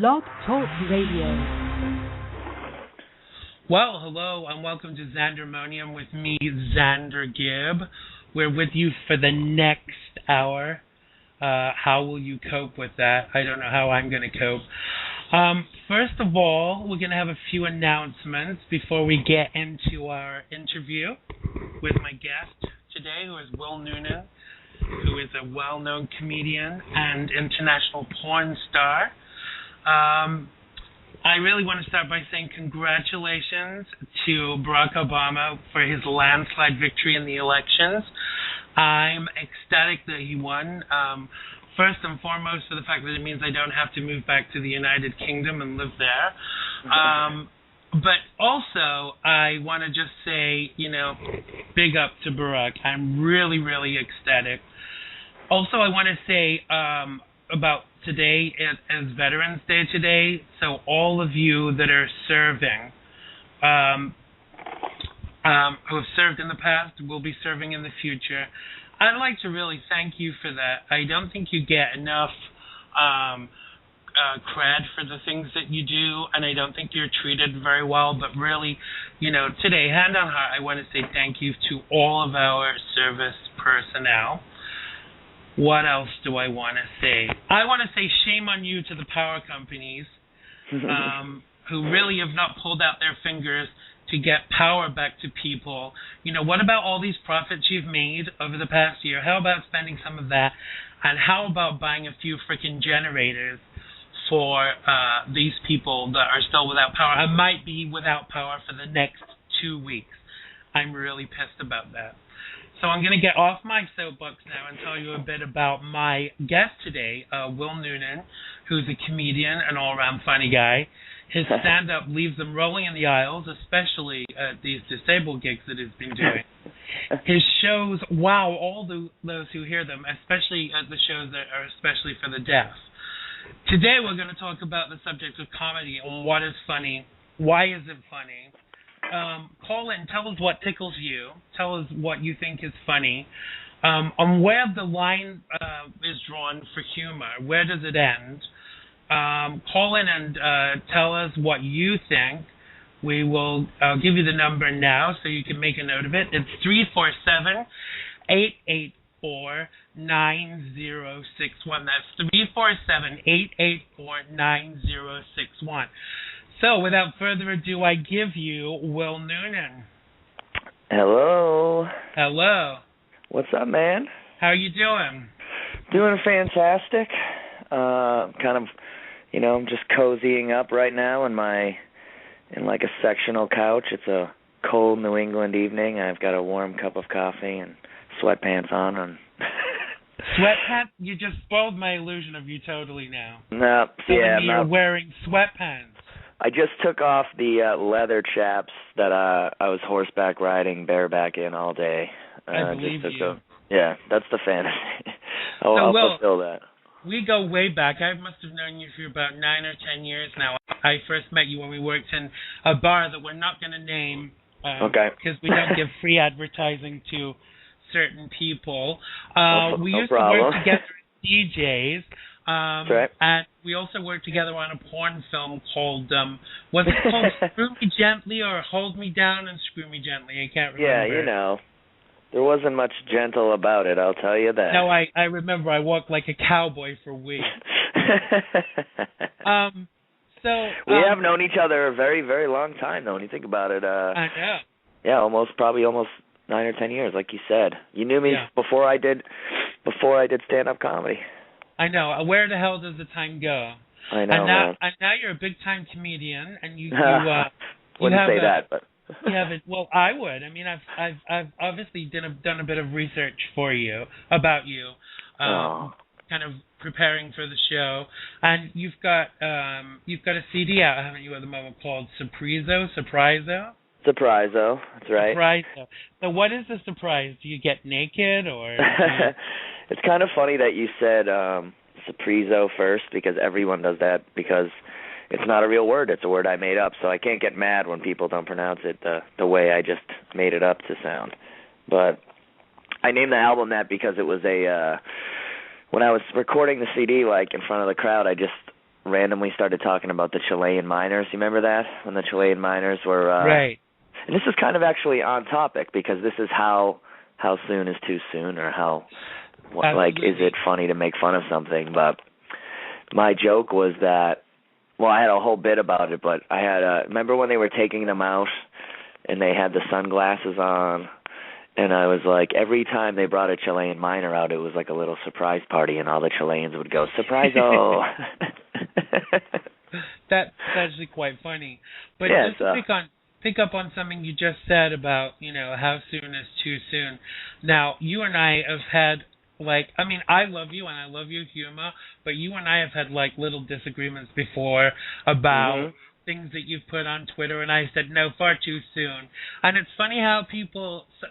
Blog Talk Radio. Well, hello and welcome to XANDERMONIUM with me, Xander Gibb. We're with you for the next hour. How will you cope with that? I don't know how I'm going to cope. First of all, we're going to have a few announcements before we get into our interview with my guest today, who is Will Noonan, who is a well-known comedian and international porn star. I really want to start by saying congratulations to Barack Obama for his landslide victory in the elections. I'm ecstatic that he won. First and foremost, for the fact that it means I don't have to move back to the United Kingdom and live there. But also, I want to just say, big up to Barack. I'm really, really ecstatic. Also, I want to say about today as Veterans Day today, so all of you that are serving, who have served in the past, will be serving in the future, I'd like to really thank you for that. I don't think you get enough cred for the things that you do, and I don't think you're treated very well, but really, today, hand on heart, I want to say thank you to all of our service personnel. What else do I want to say? I want to say shame on you to the power companies who really have not pulled out their fingers to get power back to people. What about all these profits you've made over the past year? How about spending some of that? And how about buying a few freaking generators for these people that are still without power? I might be without power for the next 2 weeks. I'm really pissed about that. So I'm going to get off my soapbox now and tell you a bit about my guest today, Will Noonan, who's a comedian, an all-around funny guy. His stand-up leaves them rolling in the aisles, especially at these disabled gigs that he's been doing. His shows wow all those who hear them, especially at the shows that are especially for the deaf. Today we're going to talk about the subject of comedy and what is funny, why is it funny. Call in, tell us what tickles you, tell us what you think is funny, on where the line is drawn for humor, where does it end. Call in and tell us what you think. I'll give you the number now so you can make a note of it. It's 347-884-9061. That's 347-884-9061. So, without further ado, I give you Will Noonan. Hello. Hello. What's up, man? How are you doing? Doing fantastic. Kind of, I'm just cozying up right now in like a sectional couch. It's a cold New England evening. I've got a warm cup of coffee and sweatpants on. Sweatpants? You just spoiled my illusion of you totally now. No, yeah, you're wearing sweatpants. I just took off the leather chaps that I was horseback riding bareback in all day. I believe you. Yeah, that's the fantasy. I'll fulfill that. We go way back. I must have known you for about 9 or 10 years now. I first met you when we worked in a bar that we're not going to name because we don't give free advertising to certain people. We used to work together as DJs. That's right. And we also worked together on a porn film called, was it called Screw Me Gently or Hold Me Down and Screw Me Gently? I can't remember. Yeah, there wasn't much gentle about it, I'll tell you that. No, I remember I walked like a cowboy for weeks. We have known each other a very, very long time, though, when you think about it. I know. Yeah, probably almost 9 or 10 years, like you said. You knew me before I did stand-up comedy. I know. Where the hell does the time go? I know, man. And now you're a big-time comedian, and you wouldn't say that, but you have it. Well, I would. I mean, I've obviously done a bit of research about you, kind of preparing for the show, and you've got a CD out, haven't you, at the moment called Surpriso? That's right. Surpriso. So, what is the surprise? Do you get naked or? It's kind of funny that you said Surpriso first, because everyone does that, because it's not a real word. It's a word I made up, so I can't get mad when people don't pronounce it the way I just made it up to sound. But I named the album that because it was when I was recording the CD, like, in front of the crowd, randomly started talking about the Chilean miners. You remember that? When the Chilean miners were... right. And this is kind of actually on topic, because this is how soon is too soon, or how, like, is it funny to make fun of something? But my joke was that, well, I had a whole bit about it, but I had remember when they were taking them out and they had the sunglasses on, and I was like, every time they brought a Chilean miner out, it was like a little surprise party, and all the Chileans would go, surprise-o! That's actually quite funny. But yeah, just to pick up on something you just said about, how soon is too soon. Now, you and I have had, I love you and I love your humor, but you and I have had, little disagreements before about things that you've put on Twitter, and I said, no, far too soon. And it's funny how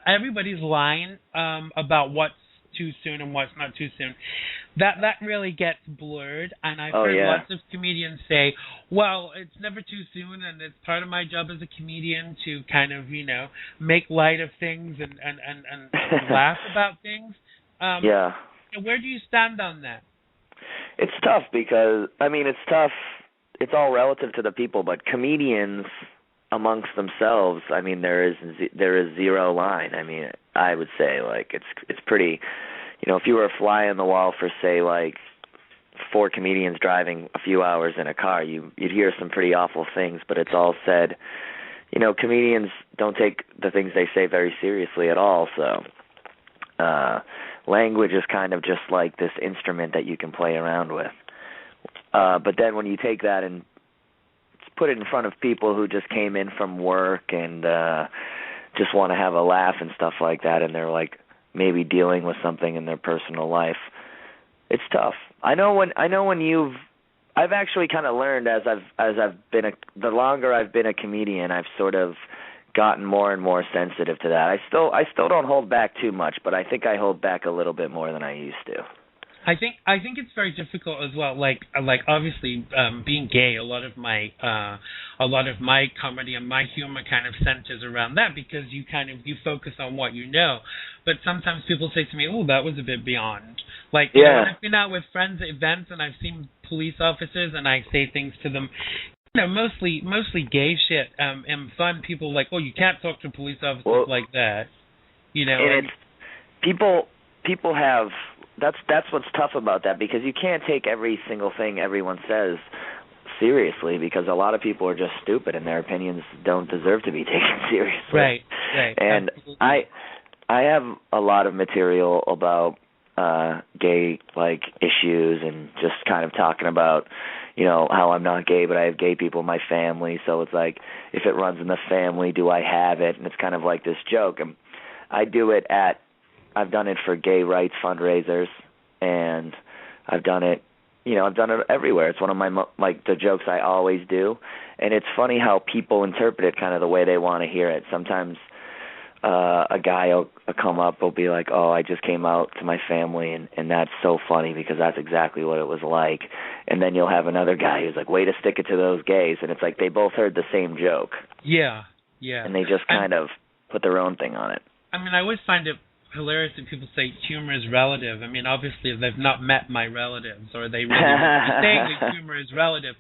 everybody's line about what's too soon and what's not too soon, that really gets blurred, and I've heard lots of comedians say, well, it's never too soon, and it's part of my job as a comedian to kind of, make light of things and laugh about things. Where do you stand on that? It's tough because, it's tough. It's all relative to the people, but comedians amongst themselves, there is zero line. I would say, it's pretty, if you were a fly on the wall for, say, 4 comedians driving a few hours in a car, you'd hear some pretty awful things, but it's all said, comedians don't take the things they say very seriously at all, so language is kind of just like this instrument that you can play around with. But then when you take that and put it in front of people who just came in from work and just want to have a laugh and stuff like that, and they're maybe dealing with something in their personal life, it's tough. I've actually kind of learned as I've been the longer I've been a comedian, I've sort of gotten more and more sensitive to that. I still don't hold back too much, but I think I hold back a little bit more than I used to. I think it's very difficult as well. Obviously, being gay, a lot of my comedy and my humor kind of centers around that, because you focus on what you know. But sometimes people say to me, "Oh, that was a bit beyond." When I've been out with friends at events and I've seen police officers and I say things to them, mostly gay shit and fun. People "Oh, you can't talk to police officers like that," And people have. That's what's tough about that, because you can't take every single thing everyone says seriously, because a lot of people are just stupid and their opinions don't deserve to be taken seriously. Right. And absolutely. I have a lot of material about gay issues, and just kind of talking about how I'm not gay, but I have gay people in my family, so it's if it runs in the family, do I have it? And it's kind of like this joke. And I've done it for gay rights fundraisers, and I've done it everywhere. It's one of my the jokes I always do, and it's funny how people interpret it kind of the way they want to hear it. Sometimes a guy will come up, will be like, "Oh, I just came out to my family, and that's so funny because that's exactly what it was like." And then you'll have another guy who's like, "Way to stick it to those gays," and it's they both heard the same joke. Yeah. And they just kind of put their own thing on it. I always find it hilarious that people say humor is relative. Obviously they've not met my relatives, or they really saying that humor is relative.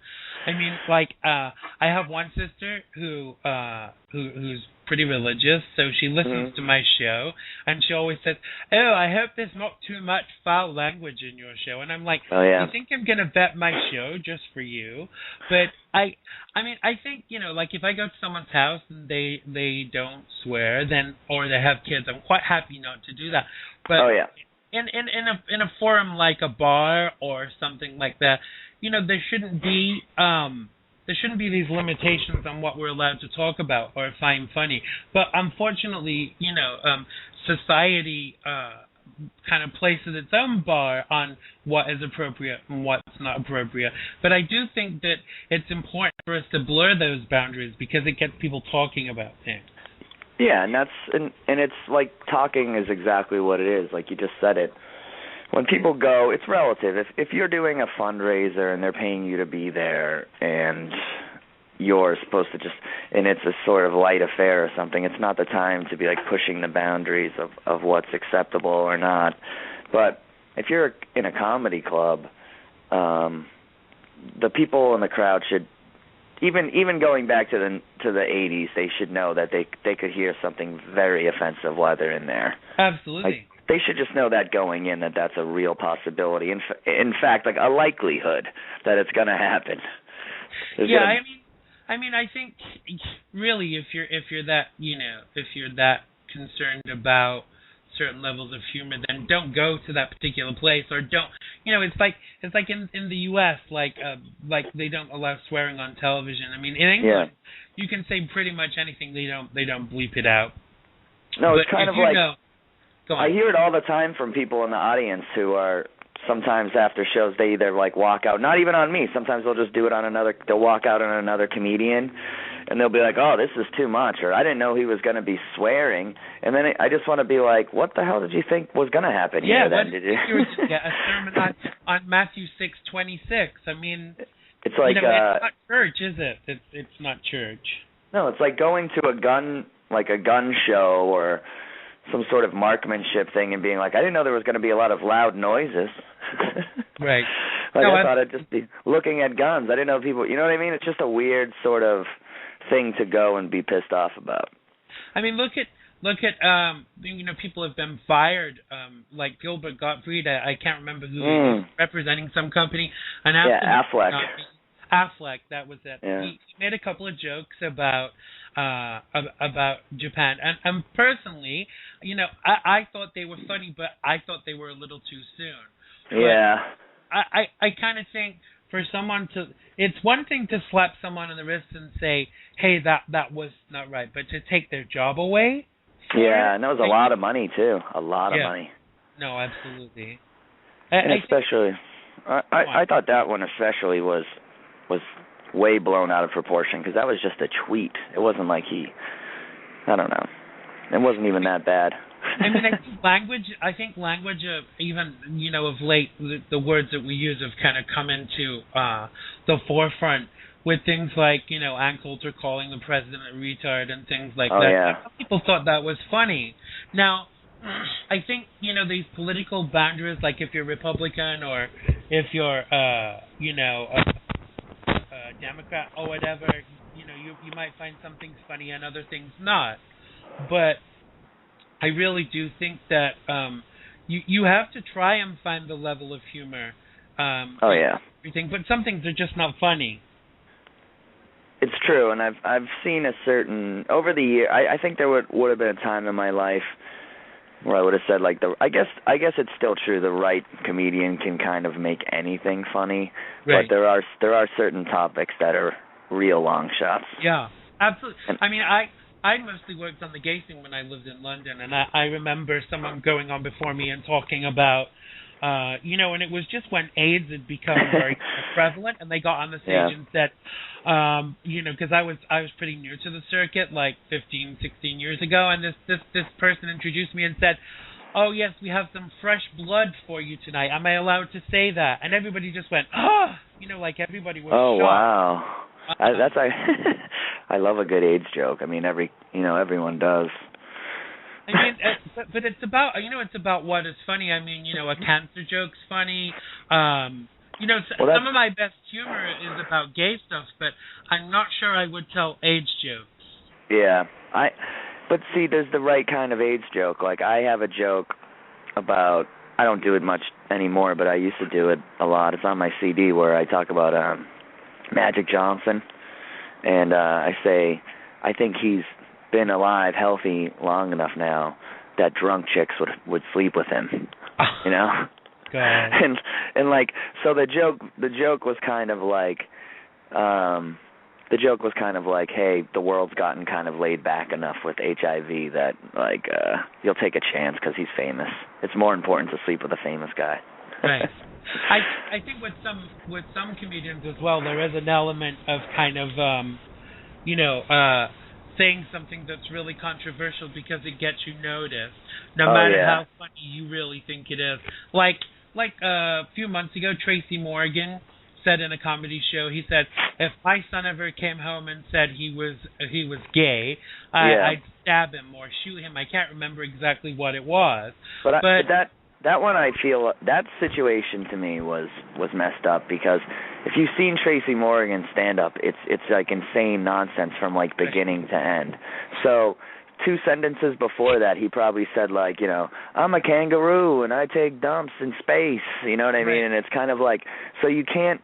I have one sister who's pretty religious, so she listens to my show, and she always says, "Oh, I hope there's not too much foul language in your show." And I'm like, "Oh yeah, you think I'm gonna vet my show just for you?" But I think if I go to someone's house and they don't swear, or they have kids, I'm quite happy not to do that. But in a forum like a bar or something like that, there shouldn't be these limitations on what we're allowed to talk about or find funny. But unfortunately, society kind of places its own bar on what is appropriate and what's not appropriate. But I do think that it's important for us to blur those boundaries, because it gets people talking about things. Yeah, and it's talking is exactly what it is. You just said it. When people go, it's relative. If you're doing a fundraiser and they're paying you to be there, and you're supposed to and it's a sort of light affair or something, it's not the time to be pushing the boundaries of what's acceptable or not. But if you're in a comedy club, the people in the crowd should, even going back to the 80s, they should know that they could hear something very offensive while they're in there. Absolutely. Like, they should just know that going in, that that's a real possibility. In fact, like a likelihood that it's going to happen. I mean, I think really, if you're that concerned about certain levels of humor, then don't go to that particular place, or don't. It's like in the U.S. like they don't allow swearing on television. I mean, in England, you can say pretty much anything. They don't bleep it out. No, it's kind of like. Go on. I hear it all the time from people in the audience who are sometimes after shows they either like walk out, not even on me. Sometimes they'll just do it on another. They'll walk out on another comedian, and they'll be like, "Oh, this is too much," or "I didn't know he was going to be swearing." And then I just want to be like, "What the hell did you think was going to happen here?" Then did you? A sermon on Matthew 6:26. I mean, it's like it's not church, is it? It's not church. No, it's like going to a gun show or some sort of marksmanship thing and being like, I didn't know there was going to be a lot of loud noises. Right. I thought I'd just be looking at guns. I didn't know people, you know what I mean? It's just a weird sort of thing to go and be pissed off about. I mean, look at people have been fired, like Gilbert Gottfried. I can't remember who was representing some company. Affleck. Affleck, that was it. Yeah. He made a couple of jokes about Japan, and personally, I thought they were funny, but I thought they were a little too soon. Yeah. But I kind of think for someone to, it's one thing to slap someone on the wrist and say, hey, that was not right, but to take their job away. Yeah, and that was a lot of money too. A lot of money. No, absolutely. And especially, I thought that one especially was way blown out of proportion, because that was just a tweet. It wasn't like I don't know. It wasn't even that bad. I mean, I think language, even, of late, the words that we use have kind of come into the forefront with things like, Ann Coulter calling the president a retard and things like that. Yeah. Some people thought that was funny. Now, I think, these political boundaries, like if you're Republican or if you're, Democrat or whatever, you might find some things funny and other things not. But I really do think that you have to try and find the level of humor. Everything, but some things are just not funny. It's true, and I've seen a certain over the year. I think there would have been a time in my life where I would have said I guess it's still true. The right comedian can kind of make anything funny, right. But there are certain topics that are real long shots. Yeah, absolutely. I mean, I mostly worked on the gay thing when I lived in London, and I remember someone going on before me and talking about, and it was just when AIDS had become very prevalent, and they got on the stage and said, because I was pretty new to the circuit, like 15, 16 years ago, and this person introduced me and said, oh, yes, we have some fresh blood for you tonight. Am I allowed to say that? And everybody just went, like everybody was shocked. Wow. I love a good AIDS joke. I mean, everyone does. I mean, but it's about, it's about what is funny. I mean, a cancer joke's funny. Some of my best humor is about gay stuff, but I'm not sure I would tell AIDS jokes. Yeah, but see, there's the right kind of AIDS joke. Like, I have a joke about, I don't do it much anymore, but I used to do it a lot. It's on my CD where I talk about Magic Johnson, and I say, I think he's been alive, healthy, long enough now that drunk chicks would sleep with him, God. And like, so the joke was kind of like, hey, the world's gotten kind of laid back enough with HIV that like you'll take a chance because he's famous. It's more important to sleep with a famous guy. Right. I think with some comedians as well, there is an element of kind of saying something that's really controversial because it gets you noticed, no matter how funny you really think it is. Like a few months ago, Tracy Morgan said in a comedy show, he said, if my son ever came home and said he was gay, I'd stab him or shoot him. I can't remember exactly what it was. But that one, I feel, that situation to me was messed up because if you've seen Tracy Morgan stand up, it's like insane nonsense from like beginning to end. So 2 sentences before that, he probably said like, you know, I'm a kangaroo and I take dumps in space. You know what I mean? And it's kind of like, so you can't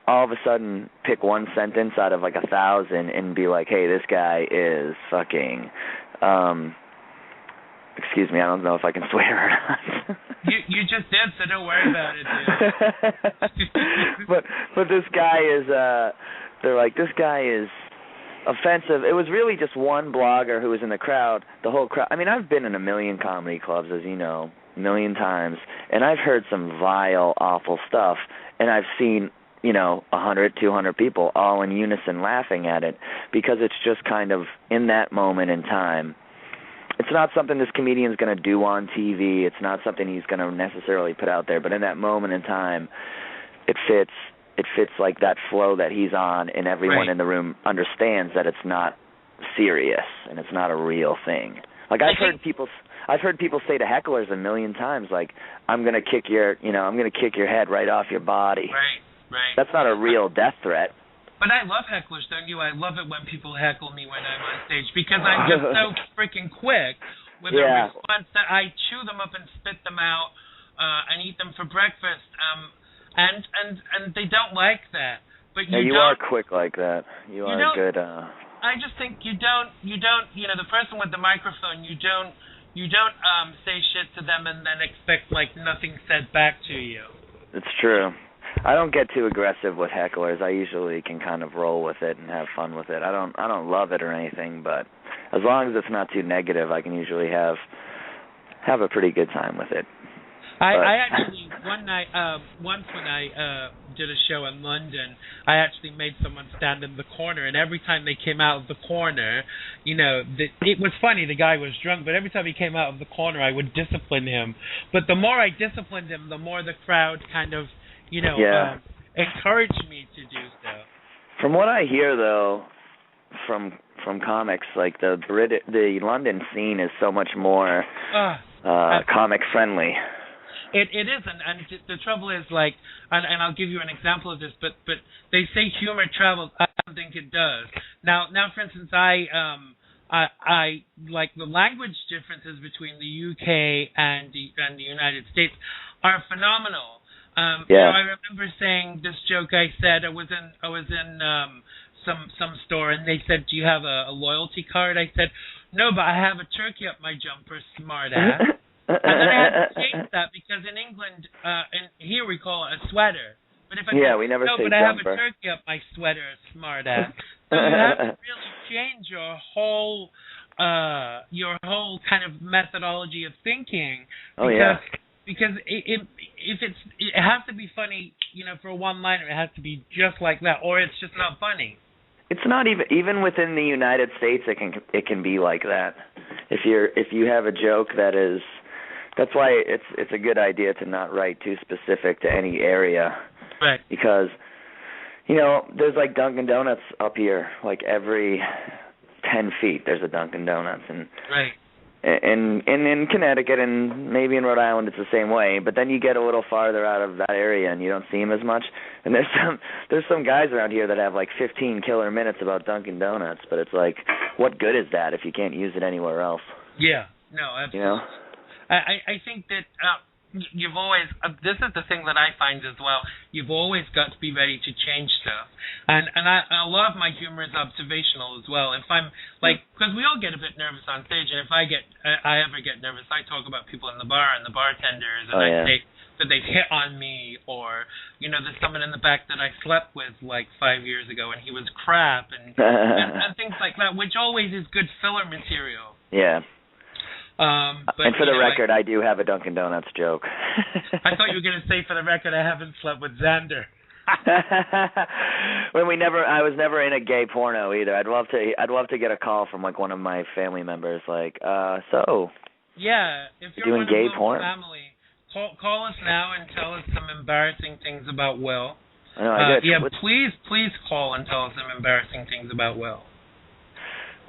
all of a sudden pick one sentence out of like 1,000 and be like, hey, this guy is fucking. Excuse me, I don't know if I can swear or not. You just did, so don't worry about it, dude. but this guy is they're like, this guy is offensive. It was really just one blogger who was in the crowd. The whole crowd. I mean, I've been in a million comedy clubs, as you know, a million times, and I've heard some vile, awful stuff, and I've seen, you know, 100, 200 people all in unison laughing at it, because it's just kind of in that moment in time. It's not something this comedian's going to do on TV. It's not something he's going to necessarily put out there. But in that moment in time, it fits. It fits like that flow that he's on, and everyone in the room understands that it's not serious and it's not a real thing. Like I've heard people say to hecklers a million times, like, I'm going to kick your head right off your body. Right. That's not a real death threat. But I love hecklers, don't you? I love it when people heckle me when I'm on stage, because I'm just so freaking quick with a response that I chew them up and spit them out and eat them for breakfast. And they don't like that. But you are quick like that. You are good. I just think you don't. You know, the person with the microphone. You don't say shit to them and then expect like nothing said back to you. It's true. I don't get too aggressive with hecklers. I usually can kind of roll with it and have fun with it. I don't love it or anything, but as long as it's not too negative, I can usually have a pretty good time with it. I actually one night once when I did a show in London, I actually made someone stand in the corner, and every time they came out of the corner, you know, it was funny. The guy was drunk, but every time he came out of the corner, I would discipline him. But the more I disciplined him, the more the crowd kind of, you know, encouraged me to do so. From what I hear, though, from comics, like the London scene is so much more comic friendly. It isn't, and the trouble is, like, and I'll give you an example of this, but they say humor travels. I don't think it does. Now, for instance, I like the language differences between the UK and the United States are phenomenal. You know, I remember saying this joke. I said I was in some store, and they said, "Do you have a loyalty card?" I said, "No, but I have a turkey up my jumper, smart ass." And then I had to change that, because in England, and here we call it a sweater. But if I we never say but jumper. I have a turkey up my sweater, smart ass. So you have to really change your whole kind of methodology of thinking. Because it has to be funny, you know, for a one-liner. It has to be just like that, or it's just not funny. It's not even within the United States. It can be like that. If you have a joke that is. That's why it's a good idea to not write too specific to any area. Right. Because, you know, there's like Dunkin' Donuts up here. Like every 10 feet there's a Dunkin' Donuts. And in Connecticut and maybe in Rhode Island it's the same way. But then you get a little farther out of that area and you don't see them as much. And there's some guys around here that have like 15 killer minutes about Dunkin' Donuts. But it's like, what good is that if you can't use it anywhere else? Yeah. No, absolutely. You know? I think that you've always, this is the thing that I find as well, you've always got to be ready to change stuff. And a lot of my humor is observational as well. If I'm, like, because we all get a bit nervous on stage, and if I ever get nervous, I talk about people in the bar and the bartenders, and I say that they've hit on me, or, you know, there's someone in the back that I slept with like 5 years ago, and he was crap, and things like that, which always is good filler material. Yeah. But, and for the record, I do have a Dunkin' Donuts joke. I thought you were going to say, for the record, I haven't slept with Xander. I was never in a gay porno either. I'd love to get a call from like one of my family members, like, so. Yeah, if you're doing one gay of the porn? family, call us now and tell us some embarrassing things about Will. I know, please call and tell us some embarrassing things about Will.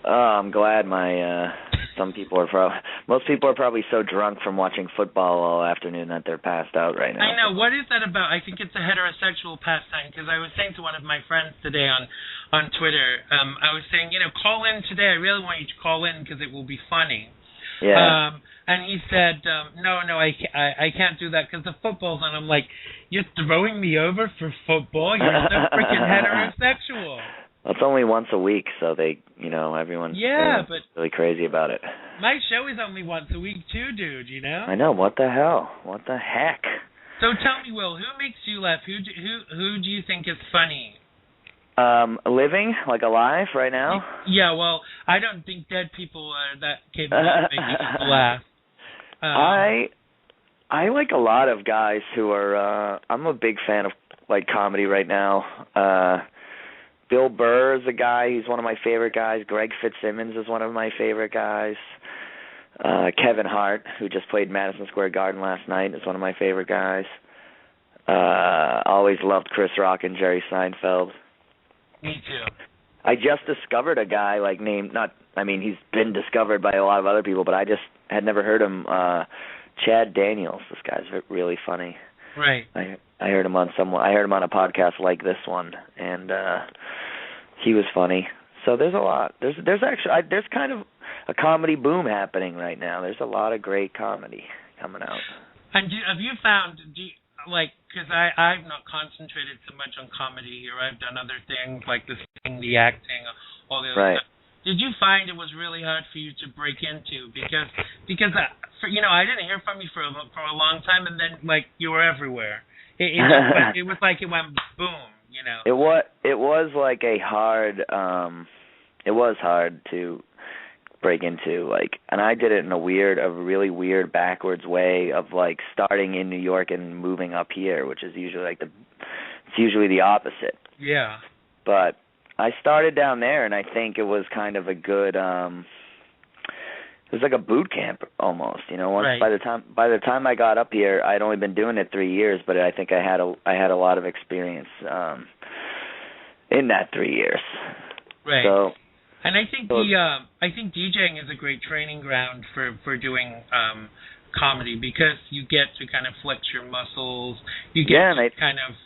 I'm glad most people are probably so drunk from watching football all afternoon that they're passed out right now. I know. What is that about? I think it's a heterosexual pastime, because I was saying to one of my friends today on Twitter, I was saying, call in today. I really want you to call in because it will be funny. Yeah. And he said, no, I can't do that because the football's on. I'm like, you're throwing me over for football? You're so freaking heterosexual. Well, it's only once a week, so everyone's really crazy about it. My show is only once a week too, dude, I know. What the hell? What the heck? So tell me, Will, who makes you laugh? Who do you think is funny? Living, like alive right now? Yeah, well, I don't think dead people are that capable of making people laugh. I like a lot of guys who are, I'm a big fan of, comedy right now. Bill Burr is a guy. He's one of my favorite guys. Greg Fitzsimmons is one of my favorite guys. Kevin Hart, who just played Madison Square Garden last night, is one of my favorite guys. Always loved Chris Rock and Jerry Seinfeld. Me too. I just discovered a guy he's been discovered by a lot of other people, but I just had never heard him. Chad Daniels. This guy's really funny. Right. I heard him on a podcast like this one, and he was funny. So there's a lot. There's kind of a comedy boom happening right now. There's a lot of great comedy coming out. And have you found, because I've not concentrated so much on comedy here. I've done other things like the singing, the acting, all the other stuff. Did you find it was really hard for you to break into? Because I didn't hear from you for a long time, and then you were everywhere. It was like it went boom. It was like it was hard to break into, and I did it in a really weird backwards way of starting in New York and moving up here, which is usually it's usually the opposite. Yeah. But I started down there, and I think it was kind of a good it was like a boot camp almost, Right. By the time I got up here, I'd only been doing it 3 years, but I think I had a lot of experience in that 3 years. Right. So, and I think DJing is a great training ground for doing comedy, because you get to kind of flex your muscles. You get to kind of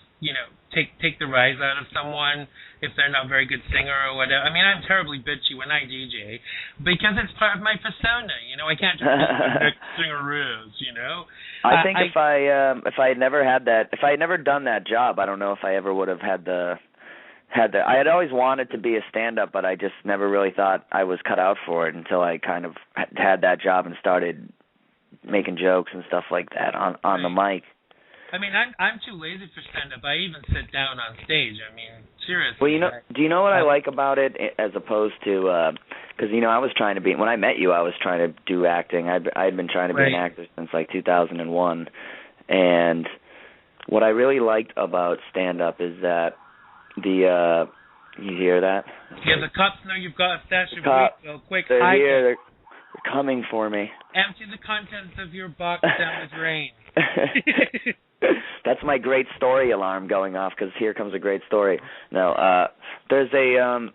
take the rise out of someone if they're not a very good singer or whatever. I mean, I'm terribly bitchy when I DJ because it's part of my persona. I can't just be the next singer is. I think if I had never done that job, I don't know if I ever would have had the. I had always wanted to be a stand-up, but I just never really thought I was cut out for it until I kind of had that job and started making jokes and stuff like that on the mic. I mean, I'm too lazy for stand-up. I even sit down on stage. I mean, seriously. Well, do you know what I like about it as opposed to, because, I was trying to be, when I met you, I was trying to do acting. I had been trying to be an actor since 2001. And what I really liked about stand-up is that you hear that? Yeah, the cops know you've got a stash of weed, so quick, they're here. They're coming for me. Empty the contents of your box down the drain. That's my great story alarm going off, because here comes a great story. No, there's a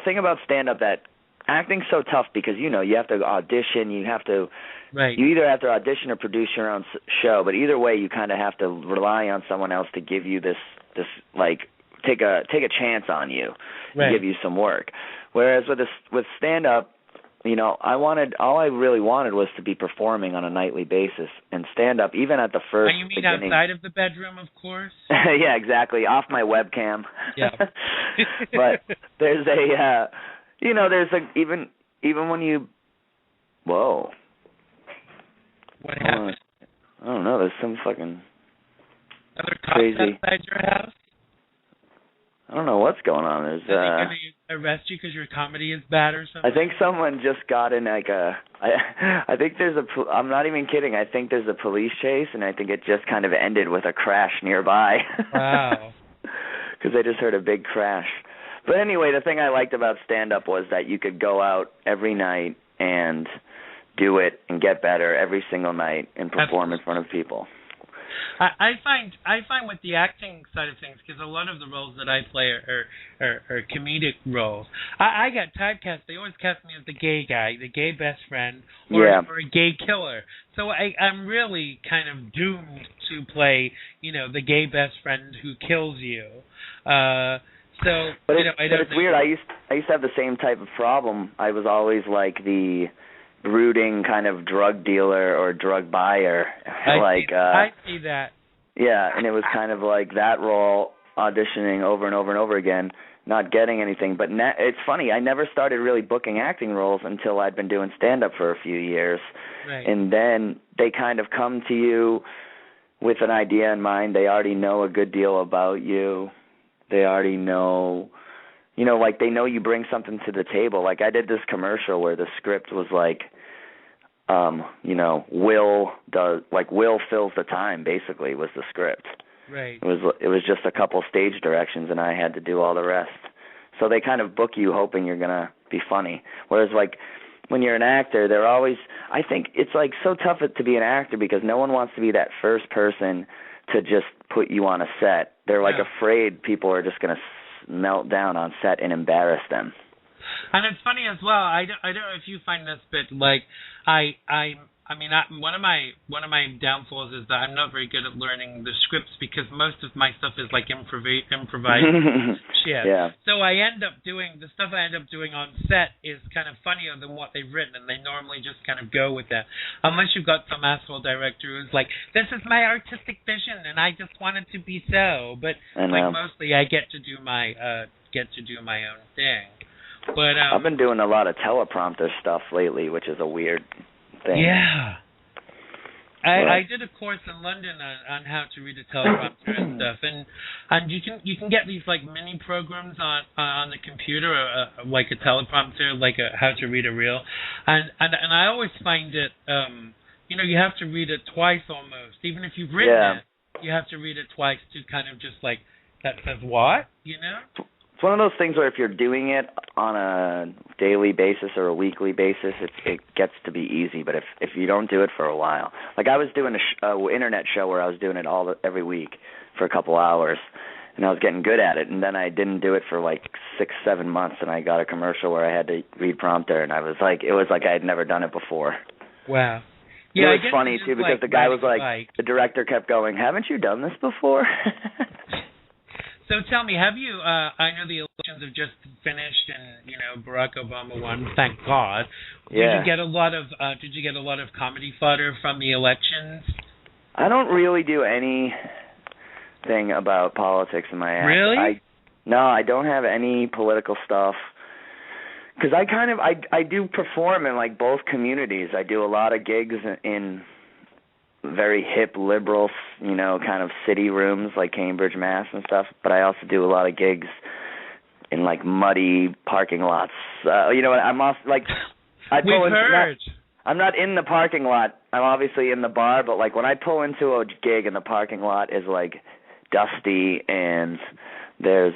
thing about stand-up that acting's so tough because you have to audition, you either have to audition or produce your own show, but either way you kind of have to rely on someone else to give you this take a chance on you, and give you some work. Whereas with stand-up, all I really wanted was to be performing on a nightly basis, and stand up even at the first. And you mean outside of the bedroom, of course? Yeah, exactly, off my webcam. Yeah. But there's even when you. Whoa. What happened? I don't know. There's some fucking. Other cops crazy outside your house? I don't know what's going on. There's. Are they going to arrest you because your comedy is bad or something? I think someone just got in I think there's I'm not even kidding. I think there's a police chase, and I think it just kind of ended with a crash nearby. Wow. Because I just heard a big crash. But anyway, the thing I liked about stand-up was that you could go out every night and do it and get better every single night and perform in front of people. I find with the acting side of things, because a lot of the roles that I play are comedic roles. I get typecast. They always cast me as the gay guy, the gay best friend, or a gay killer. So I'm really kind of doomed to play, the gay best friend who kills you. But it's weird. I used to have the same type of problem. I was always like the brooding kind of drug dealer or drug buyer. I see that. Yeah, and it was kind of like that role, auditioning over and over and over again, not getting anything. But it's funny, I never started really booking acting roles until I'd been doing stand-up for a few years. Right. And then they kind of come to you with an idea in mind. They already know a good deal about you. They already know, like they know you bring something to the table. Like I did this commercial where the script was like, Will fills the time, basically, was the script. Right. It was just a couple stage directions, and I had to do all the rest. So they kind of book you hoping you're going to be funny. Whereas, like, when you're an actor, they're always, I think it's, like, so tough to be an actor because no one wants to be that first person to just put you on a set. They're, like, afraid people are just going to melt down on set and embarrass them. And it's funny as well. I don't know if you find this, but like one of my downfalls is that I'm not very good at learning the scripts because most of my stuff is like improvised shit. Yeah. So the stuff I end up doing on set is kind of funnier than what they've written, and they normally just kind of go with that. Unless you've got some asshole director who's like, "This is my artistic vision, and I just want it to be so." But mostly, I get to do my own thing. But I've been doing a lot of teleprompter stuff lately, which is a weird thing. Yeah. I did a course in London on how to read a teleprompter and stuff, and you can get these like mini programs on the computer, like a teleprompter, like how to read a reel, and I always find it, you have to read it twice almost, even if you've written it, you have to read it twice to kind of just like that says what, It's one of those things where if you're doing it on a daily basis or a weekly basis, it gets to be easy. But if you don't do it for a while, like I was doing a internet show where I was doing it every week for a couple hours, and I was getting good at it. And then I didn't do it for like 6-7 months, and I got a commercial where I had to read prompter, and it was like I had never done it before. Wow. Yeah, it was funny too because the guy was like, the director kept going, "Haven't you done this before?" So tell me, have you? I know the elections have just finished, and Barack Obama won. Thank God. Yeah. Did you get a lot of comedy fodder from the elections? I don't really do anything about politics in my act. Really? No, I don't have any political stuff. Because I do perform in like both communities. I do a lot of gigs in very hip liberal, kind of city rooms like Cambridge, Mass. and stuff. But I also do a lot of gigs in like muddy parking lots. I'm also like We've heard. I'm not in the parking lot. I'm obviously in the bar, but like when I pull into a gig and the parking lot is like dusty and there's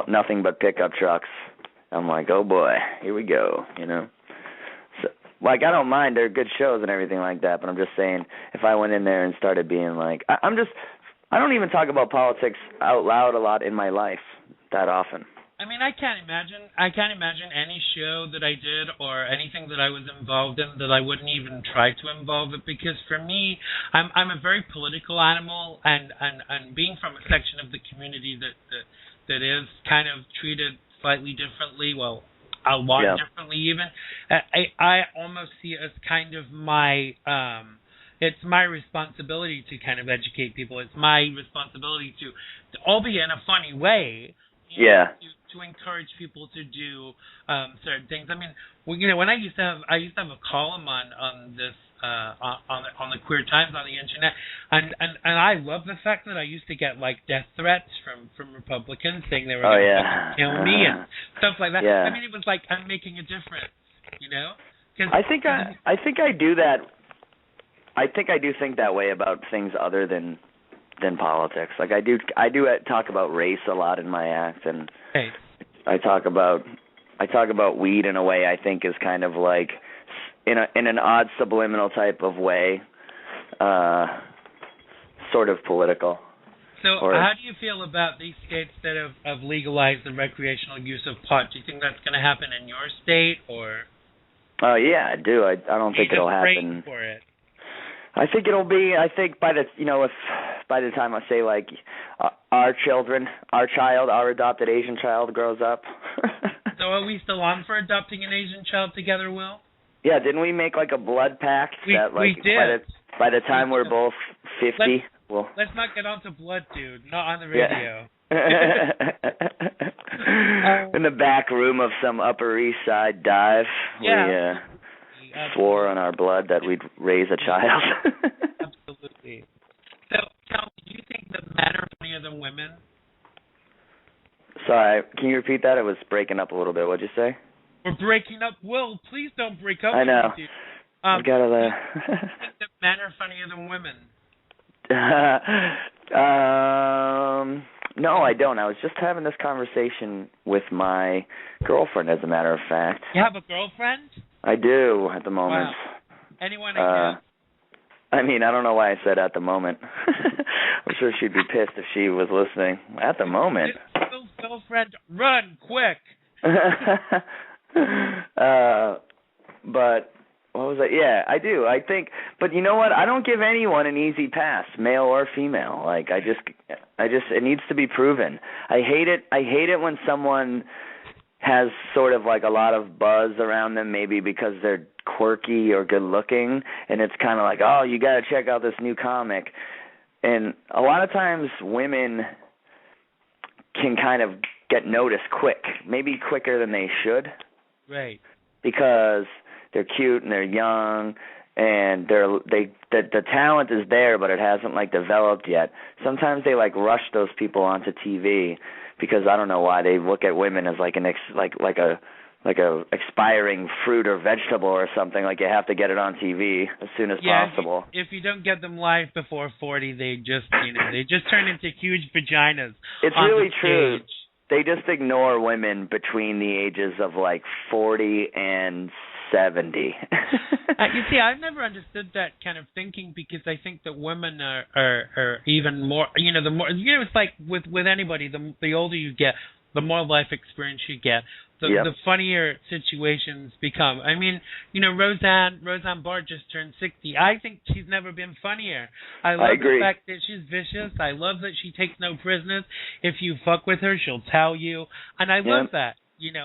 nothing but pickup trucks, I'm like, oh boy, here we go, So, like, I don't mind. They're good shows and everything like that, but I'm just saying, if I went in there and started being like, I don't even talk about politics out loud a lot in my life that often. I mean, I can't imagine any show that I did or anything that I was involved in that I wouldn't even try to involve it, because for me, I'm a very political animal, and being from a section of the community that is kind of treated slightly differently, well, a lot differently even, I almost see it as kind of my it's my responsibility to kind of educate people. It's my responsibility to albeit in a funny way, to encourage people to do certain things. I mean, when I used to have a column on this on the Queer Times on the internet, and I love the fact that I used to get like death threats from Republicans saying they were going to kill me and stuff like that. Yeah. I mean, it was like I'm making a difference, 'Cause I think I do that. I think I do think that way about things other than politics. Like I do talk about race a lot in my act, and I talk about weed in a way I think is kind of like in an odd subliminal type of way, sort of political. So how do you feel about these states that have legalized the recreational use of pot? Do you think that's going to happen in your state, or? Yeah, I do. I don't think it'll happen. For it? I think it'll be. I think by the if by the time I say like our adopted Asian child grows up. So are we still on for adopting an Asian child together, Will? Yeah, didn't we make like a blood pact that like we did. By the time we're both 50, let's not get on to blood, dude. Not on the radio. Yeah. In the back room of some Upper East Side dive, we swore on our blood that we'd raise a child. Absolutely. So, tell me, do you think that men are funnier than women? Sorry, can you repeat that? It was breaking up a little bit. What'd you say? We're breaking up. Will, please don't break up. I know. With you. I gotta do you think that men are funnier than women? No, I don't. I was just having this conversation with my girlfriend, as a matter of fact. You have a girlfriend? I do, at the moment. Wow. Anyone I guess? I mean, I don't know why I said at the moment. I'm sure she'd be pissed if she was listening. At the moment. Will's girlfriend, run, quick! But what was that? Yeah, I do. I think, but you know what? I don't give anyone an easy pass, male or female. Like I just, it needs to be proven. I hate it when someone has sort of like a lot of buzz around them, maybe because they're quirky or good looking, and it's kind of like, oh, you got to check out this new comic. And a lot of times women can kind of get noticed quick, maybe quicker than they should. Right. Because they're cute and they're young and the talent is there, but it hasn't like developed yet. Sometimes they like rush those people onto TV because I don't know why they look at women as like like a expiring fruit or vegetable or something. Like you have to get it on TV as soon as possible. If you don't get them live before 40, they just turn into huge vaginas. It's really true. They just ignore women between the ages of like 40 and 70. You see, I've never understood that kind of thinking because I think that women are even more. The more it's like with anybody. The older you get, the more life experience you get, the funnier situations become. I mean, Roseanne Barr just turned 60. I think she's never been funnier. I love the fact that she's vicious. I love that she takes no prisoners. If you fuck with her, she'll tell you, and I love that.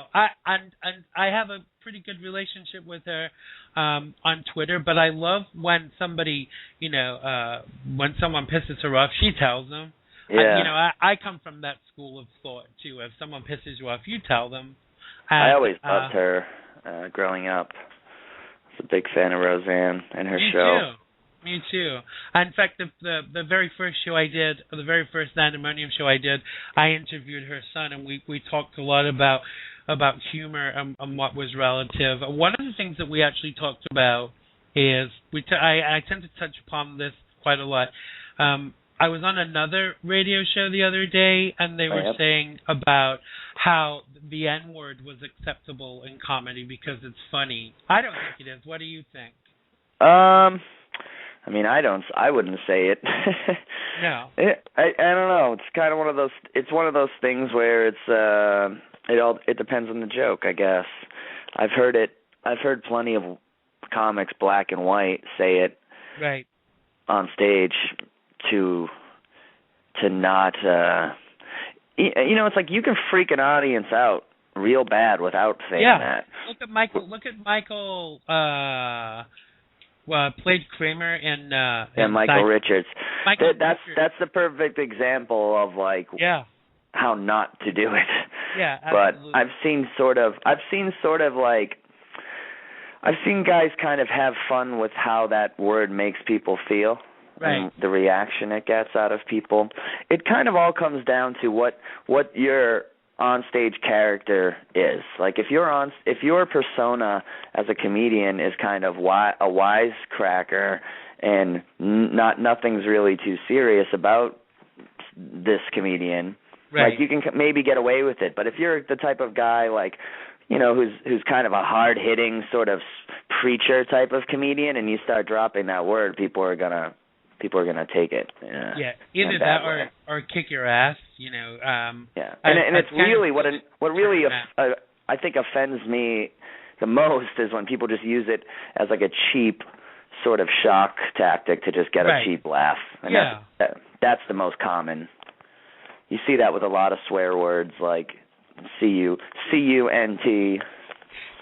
I have a pretty good relationship with her on Twitter, but I love when somebody, when someone pisses her off, she tells them. Yeah. I come from that school of thought too. If someone pisses you off, you tell them. And, I always loved her growing up. I was a big fan of Roseanne and her show. Me too. In fact, the very first show I did, the very first XANDERMONIUM show I did, I interviewed her son, and we talked a lot about humor and what was relative. One of the things that we actually talked about is I tend to touch upon this quite a lot. I was on another radio show the other day, and they were saying about how the N-word was acceptable in comedy because it's funny. I don't think it is. What do you think? I mean, I wouldn't say it. No. I don't know. It's kind of one of those. It's one of those things where it depends on the joke, I guess. I've heard plenty of comics, black and white, say it right on stage to not. It's like you can freak an audience out real bad without saying that. Look at Michael. Played Kramer in Michael Richards. Richards. That's the perfect example of like how not to do it. Yeah, absolutely. But I've seen guys kind of have fun with how that word makes people feel. Right. And the reaction it gets out of people. It kind of all comes down to what your on-stage character is. Like if your persona as a comedian is kind of a wisecracker and nothing's really too serious about this comedian, right. Like you can maybe get away with it. But if you're the type of guy like, who's kind of a hard-hitting sort of preacher type of comedian and you start dropping that word, people are going to people are gonna take it. Either that or kick your ass. And it's really what really I think offends me the most is when people just use it as like a cheap sort of shock tactic to just get a cheap laugh. And that's the most common. You see that with a lot of swear words like C-U-N-T.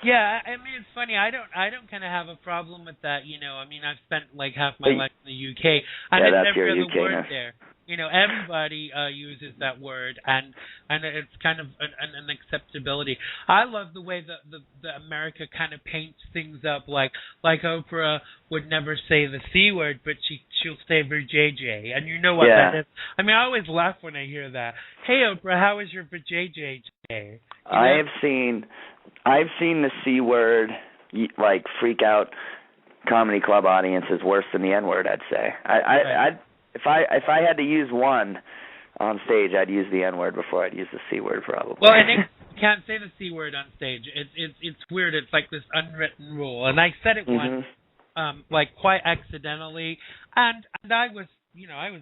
Yeah, I mean it's funny. I don't kind of have a problem with that. I mean I've spent like half my life in the UK. I never hear the word there. Everybody uses that word, and it's kind of an acceptability. I love the way the America kind of paints things up, like Oprah would never say the C word, but she'll say vajayjay, and you know what that is. I mean, I always laugh when I hear that. Hey Oprah, how is your vajayjay today? I've seen the C word like freak out comedy club audiences worse than the N word. I'd say. If I had to use one on stage, I'd use the N word before I'd use the C word probably. Well, I think you can't say the C word on stage. It's weird. It's like this unwritten rule. And I said it once, like quite accidentally, and I was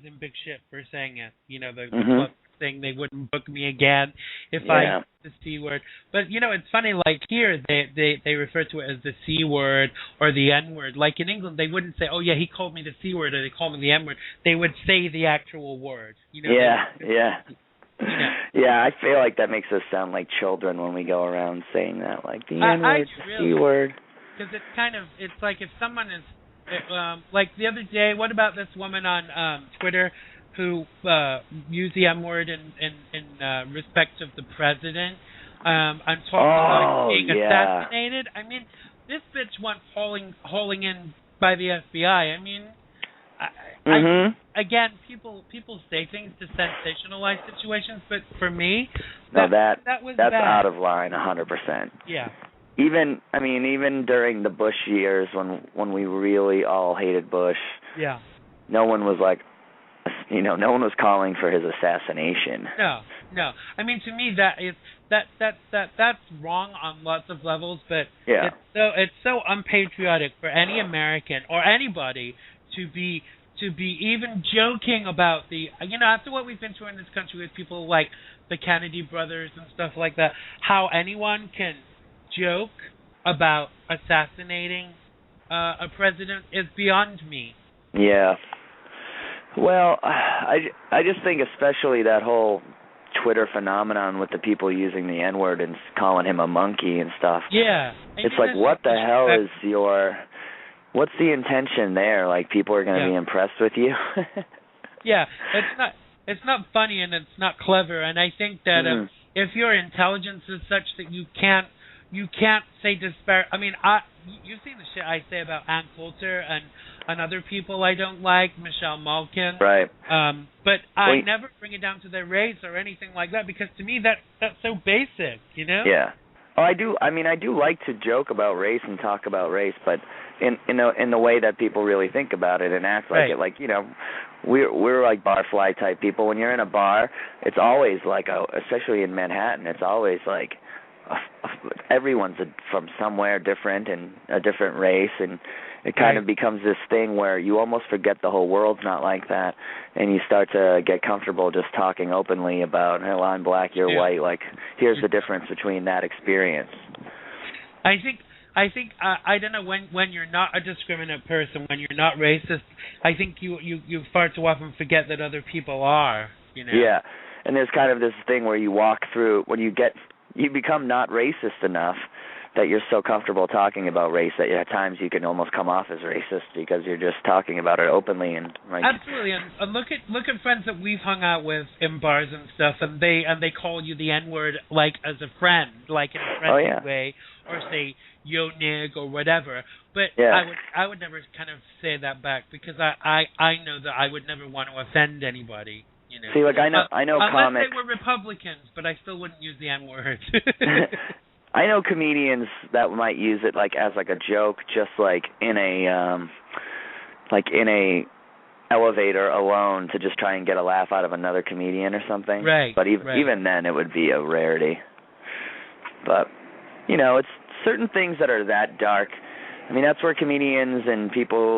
in big shit for saying it. The club thing, they wouldn't book me again if I used the C word. But it's funny. Like here, they refer to it as the C word or the N word. Like in England, they wouldn't say, "Oh yeah, he called me the C word," or "They called me the N word." They would say the actual word. Yeah, I feel like that makes us sound like children when we go around saying that, like the N word, C word. Because it's like if someone is like the other day. What about this woman on Twitter who used the M word in respect of the president? I'm talking about being assassinated. I mean, this bitch went hauling in by the FBI. I mean, again, people say things to sensationalize situations, but for me, that's bad. Out of line, 100%. Yeah. Even during the Bush years when we really all hated Bush, no one was like, no one was calling for his assassination. No. I mean, to me, that's wrong on lots of levels. But it's so unpatriotic for any American or anybody to be even joking about after what we've been through in this country with people like the Kennedy brothers and stuff like that, how anyone can joke about assassinating a president is beyond me. Yeah. Well, I just think especially that whole Twitter phenomenon with the people using the N-word and calling him a monkey and stuff. Yeah. It's like, what the hell is what's the intention there? Like, people are going to be impressed with you? Yeah, it's not funny and it's not clever, and I think that if your intelligence is such that you can't say disparage. I mean, you've seen the shit I say about Ann Coulter and other people I don't like, Michelle Malkin. Right. But I never bring it down to their race or anything like that, because to me that's so basic, Yeah. Oh, I do. I mean, I do like to joke about race and talk about race, but in the way that people really think about it and act like it. Like, we're like barfly type people. When you're in a bar, it's always like, especially in Manhattan, it's always like everyone's from somewhere different and a different race, and it kind of becomes this thing where you almost forget the whole world's not like that, and you start to get comfortable just talking openly about, well, I'm black, you're white. Like, here's the difference between that experience. I think I don't know, when you're not a discriminate person, when you're not racist, I think you far too often forget that other people are. Yeah, and there's kind of this thing where you walk through when you become not racist enough that you're so comfortable talking about race that at times you can almost come off as racist because you're just talking about it openly and like. Absolutely, and look at friends that we've hung out with in bars and stuff, and they call you the N-word like as a friend, like in a friendly way, or say yo nig or whatever. But I would never kind of say that back, because I know that I would never want to offend anybody. See, like I know unless comics. They were Republicans, but I still wouldn't use the N-word. I know comedians that might use it like as like a joke, just like in a elevator alone to just try and get a laugh out of another comedian or something. Right. But even then, it would be a rarity. But it's certain things that are that dark. I mean, that's where comedians and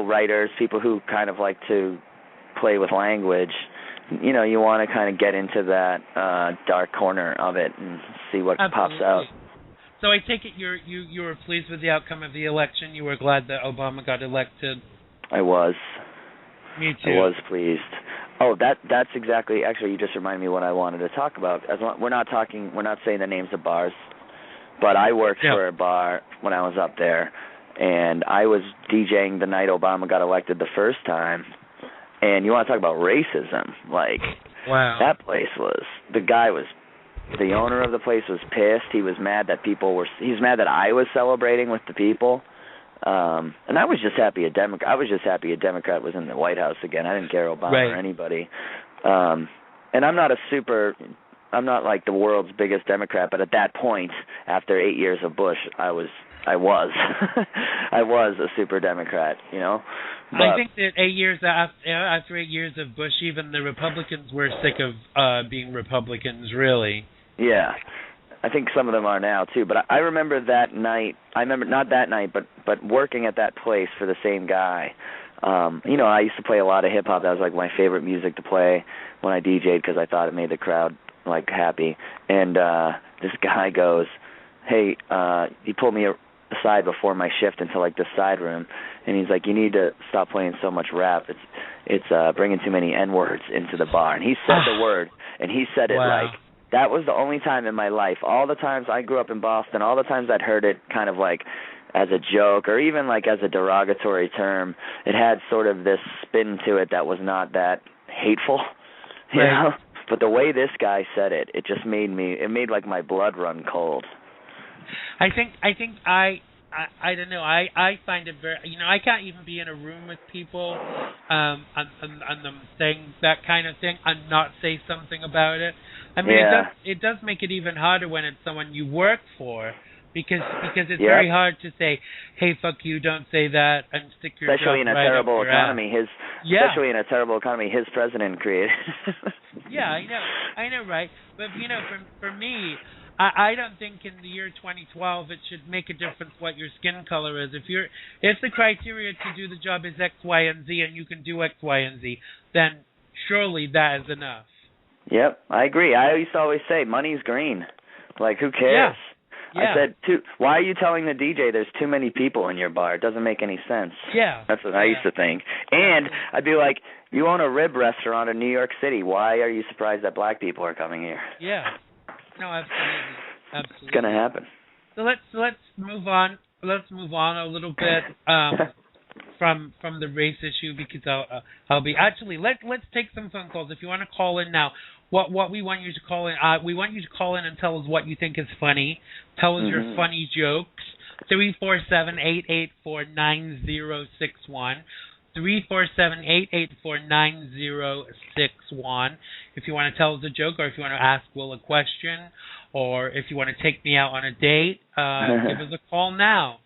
writers, people who kind of like to play with language, you know, you want to kind of get into that dark corner of it and see what pops out. So I take it you were pleased with the outcome of the election. You were glad that Obama got elected. I was. Me too. I was pleased. Oh, that's exactly. Actually, you just reminded me what I wanted to talk about. We're not saying the names of bars, but I worked for a bar when I was up there, and I was DJing the night Obama got elected the first time. And you want to talk about racism? Like, wow, that place the owner of the place was pissed. He was mad that he was mad that I was celebrating with the people. And I was just happy a Democrat was in the White House again. I didn't care Obama or anybody. And I'm not like the world's biggest Democrat, but at that point, after 8 years of Bush, I was I was a super Democrat, you know. But I think that 8 years after 8 years of Bush, even the Republicans were sick of being Republicans, really. Yeah, I think some of them are now too. But I remember that night. I remember not that night, but working at that place for the same guy. You know, I used to play a lot of hip hop. That was like my favorite music to play when I DJ'd because I thought it made the crowd like happy. And this guy goes, "Hey," he pulled me aside before my shift into like the side room, and he's like, "You need to stop playing so much rap. It's bringing too many N-words into the bar." And he said the word, and he said it like that was the only time in my life. All the times I grew up in Boston, all the times I'd heard it kind of like as a joke or even like as a derogatory term, it had sort of this spin to it that was not that hateful, you know? But the way this guy said it, it just made like my blood run cold. I don't know. I find it very, you know, I can't even be in a room with people and them saying that kind of thing and not say something about it. I mean, it does make it even harder when it's someone you work for, because it's very hard to say, "Hey, fuck you, don't say that," and stick your especially in a terrible economy. Especially in a terrible economy, his president created. Yeah, I know, right? But you know, for me, I don't think in the year 2012 it should make a difference what your skin color is. If the criteria to do the job is X, Y, and Z, and you can do X, Y, and Z, then surely that is enough. Yep, I agree. I used to always say, money's green. Like, who cares? Yeah. I said, why are you telling the DJ there's too many people in your bar? It doesn't make any sense. Yeah. That's what I used to think. And I'd be like, you own a rib restaurant in New York City. Why are you surprised that black people are coming here? Yeah. No, absolutely. It's going to happen. So let's move on. Let's move on a little bit from the race issue, because I'll be actually let's take some phone calls. If you want to call in now, what we want you to call in, we want you to call in and tell us what you think is funny. Tell us your funny jokes. 347-884-9061. 347-884-9061. If you want to tell us a joke, or if you want to ask Will a question, or if you want to take me out on a date, give us a call now.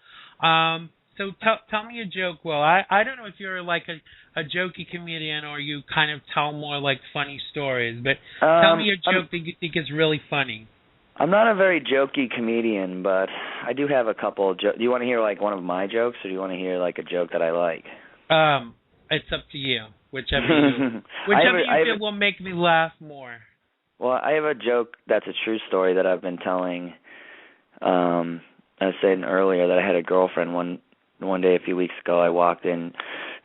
So tell me a joke, Will. I don't know if you're like a jokey comedian or you kind of tell more like funny stories, but tell me a joke that you think is really funny. I'm not a very jokey comedian, but I do have a couple of jokes. Do you want to hear like one of my jokes, or do you want to hear like a joke that I like? It's up to you. Whichever you feel will make me laugh more. Well, I have a joke that's a true story that I've been telling. I was saying earlier that I had a girlfriend one day a few weeks ago. I walked in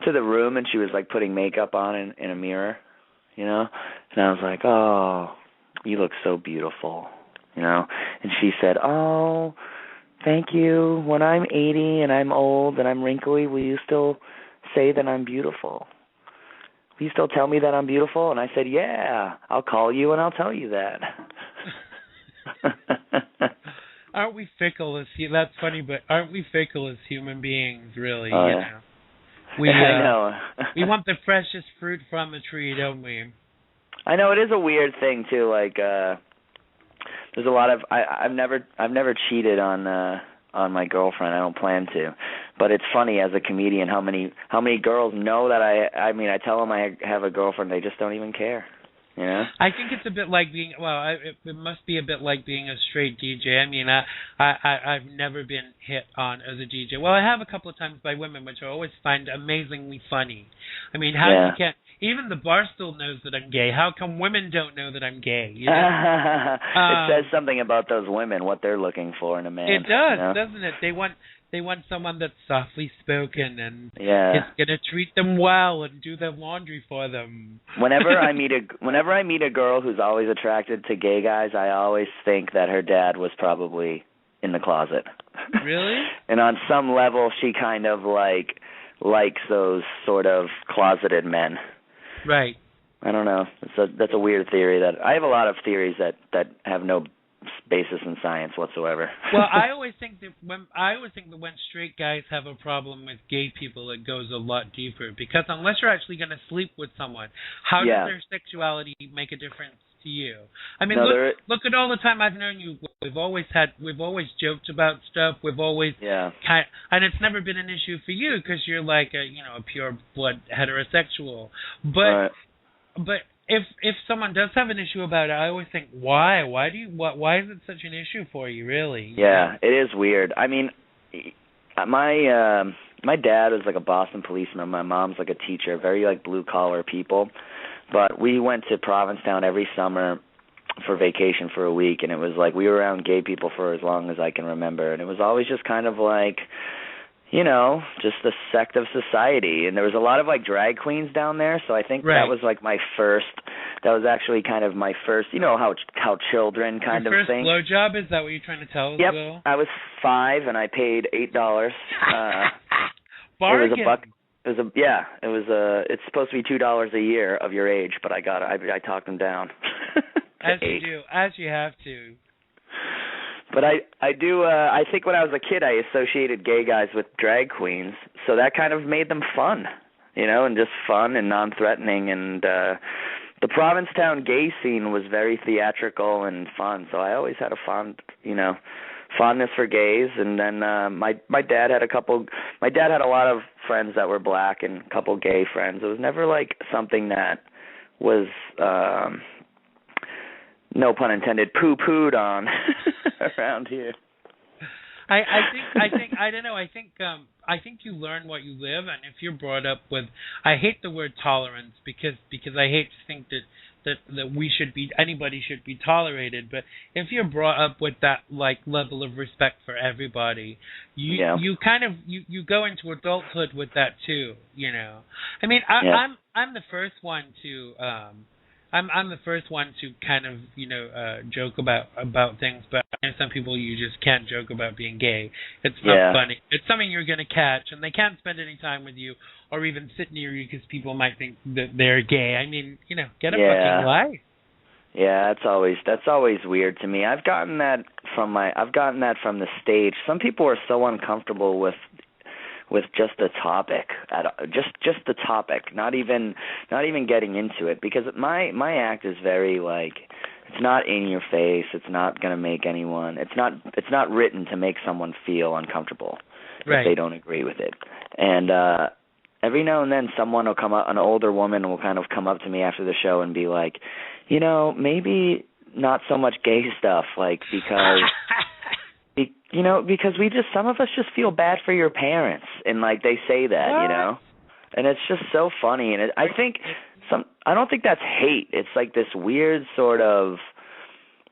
to the room and she was like putting makeup on in a mirror, you know, and I was like, "Oh, you look so beautiful," you know, and she said, "Oh, thank you. When I'm 80 and I'm old and I'm wrinkly, will you still say that I'm beautiful? Will you still tell me that I'm beautiful?" And I said, "Yeah, I'll call you and I'll tell you that." Aren't we fickle that's funny, but aren't we fickle as human beings, really? Oh, you yeah. know? I know. We want the freshest fruit from the tree, don't we? I know, it is a weird thing too. Like, there's a lot of I've never cheated on my girlfriend. I don't plan to, but it's funny as a comedian how many girls know that I tell them I have a girlfriend, they just don't even care. You know? I think it's a bit like being it must be a bit like being a straight DJ. I mean, I've never been hit on as a DJ. Well, I have a couple of times by women, which I always find amazingly funny. I mean, even the barstool knows that I'm gay. How come women don't know that I'm gay? You know? It says something about those women, what they're looking for in a man. It does, doesn't it? They want someone that's softly spoken and is gonna treat them well and do their laundry for them. Whenever I meet a girl who's always attracted to gay guys, I always think that her dad was probably in the closet. Really? And on some level, she kind of likes those sort of closeted men. Right. I don't know. That's a weird theory. That I have a lot of theories that have no basis in science whatsoever. Well, I always think that when straight guys have a problem with gay people, it goes a lot deeper. Because unless you're actually going to sleep with someone, how does their sexuality make a difference to you? I mean, look at all the time I've known you. We've always joked about stuff. We've always and it's never been an issue for you because you're like a pure blood heterosexual. But if someone does have an issue about it, I always think, why? Why is it such an issue for you, really? Yeah, it is weird. I mean, my dad was like a Boston policeman. My mom's like a teacher, very like blue collar people. But we went to Provincetown every summer for vacation for a week, and it was like we were around gay people for as long as I can remember, and it was always just kind of like, just a sect of society. And there was a lot of like drag queens down there, so I think that was like that was actually kind of my first, how children kind of think. Your first blowjob, is that what you're trying to tell us, Will? I was 5 and I paid $8. Bargain. It was $1. It's supposed to be $2 a year of your age, but I talked them down. As you do, as you have to. But I think when I was a kid, I associated gay guys with drag queens, so that kind of made them fun, and just fun and non-threatening. And the Provincetown gay scene was very theatrical and fun, so I always had a fondness for gays. And then my dad had a lot of friends that were black and a couple gay friends. It was never like something that was no pun intended, poo-pooed on around here. I think you learn what you live, and if you're brought up with, I hate the word tolerance because I hate to think that anybody should be tolerated, but if you're brought up with that like level of respect for everybody, you kind of you go into adulthood with that too, I mean, I'm the first one to I'm the first one to kind of, joke about things, but I know some people you just can't joke about being gay. It's not funny. It's something you're going to catch, and they can't spend any time with you or even sit near you because people might think that they're gay. I mean, get a fucking life. Yeah, that's always weird to me. I've gotten that from the stage. Some people are so uncomfortable with just the topic, just the topic, not even getting into it, because my act is very like, it's not in your face, it's not going to make anyone, it's not written to make someone feel uncomfortable if they don't agree with it. And every now and then someone will come up, an older woman will kind of come up to me after the show and be like, maybe not so much gay stuff, like, because because some of us just feel bad for your parents, and like they say that, and it's just so funny. And I don't think that's hate. It's like this weird sort of,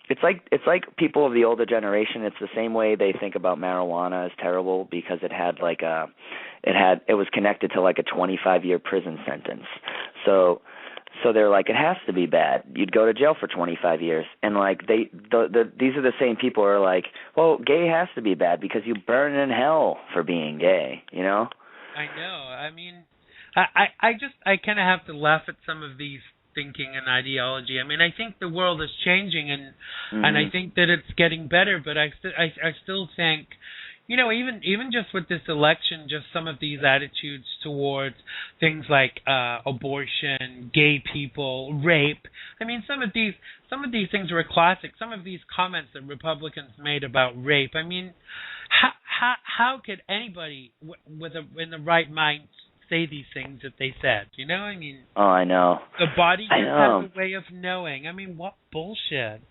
it's like people of the older generation. It's the same way they think about marijuana as terrible because it was connected to like a 25-year prison sentence. So they're like, it has to be bad. You'd go to jail for 25 years. And like these are the same people who are like, well, gay has to be bad because you burn in hell for being gay, I know. I mean, I kind of have to laugh at some of these thinking and ideology. I mean, I think the world is changing and I think that it's getting better, but I still think, even just with this election, just some of these attitudes towards things like abortion, gay people, rape. I mean, some of these things were classic. Some of these comments that Republicans made about rape. I mean, how could anybody in the right mind say these things that they said? I mean. Oh, I know. The body just has a way of knowing. I mean, what bullshit.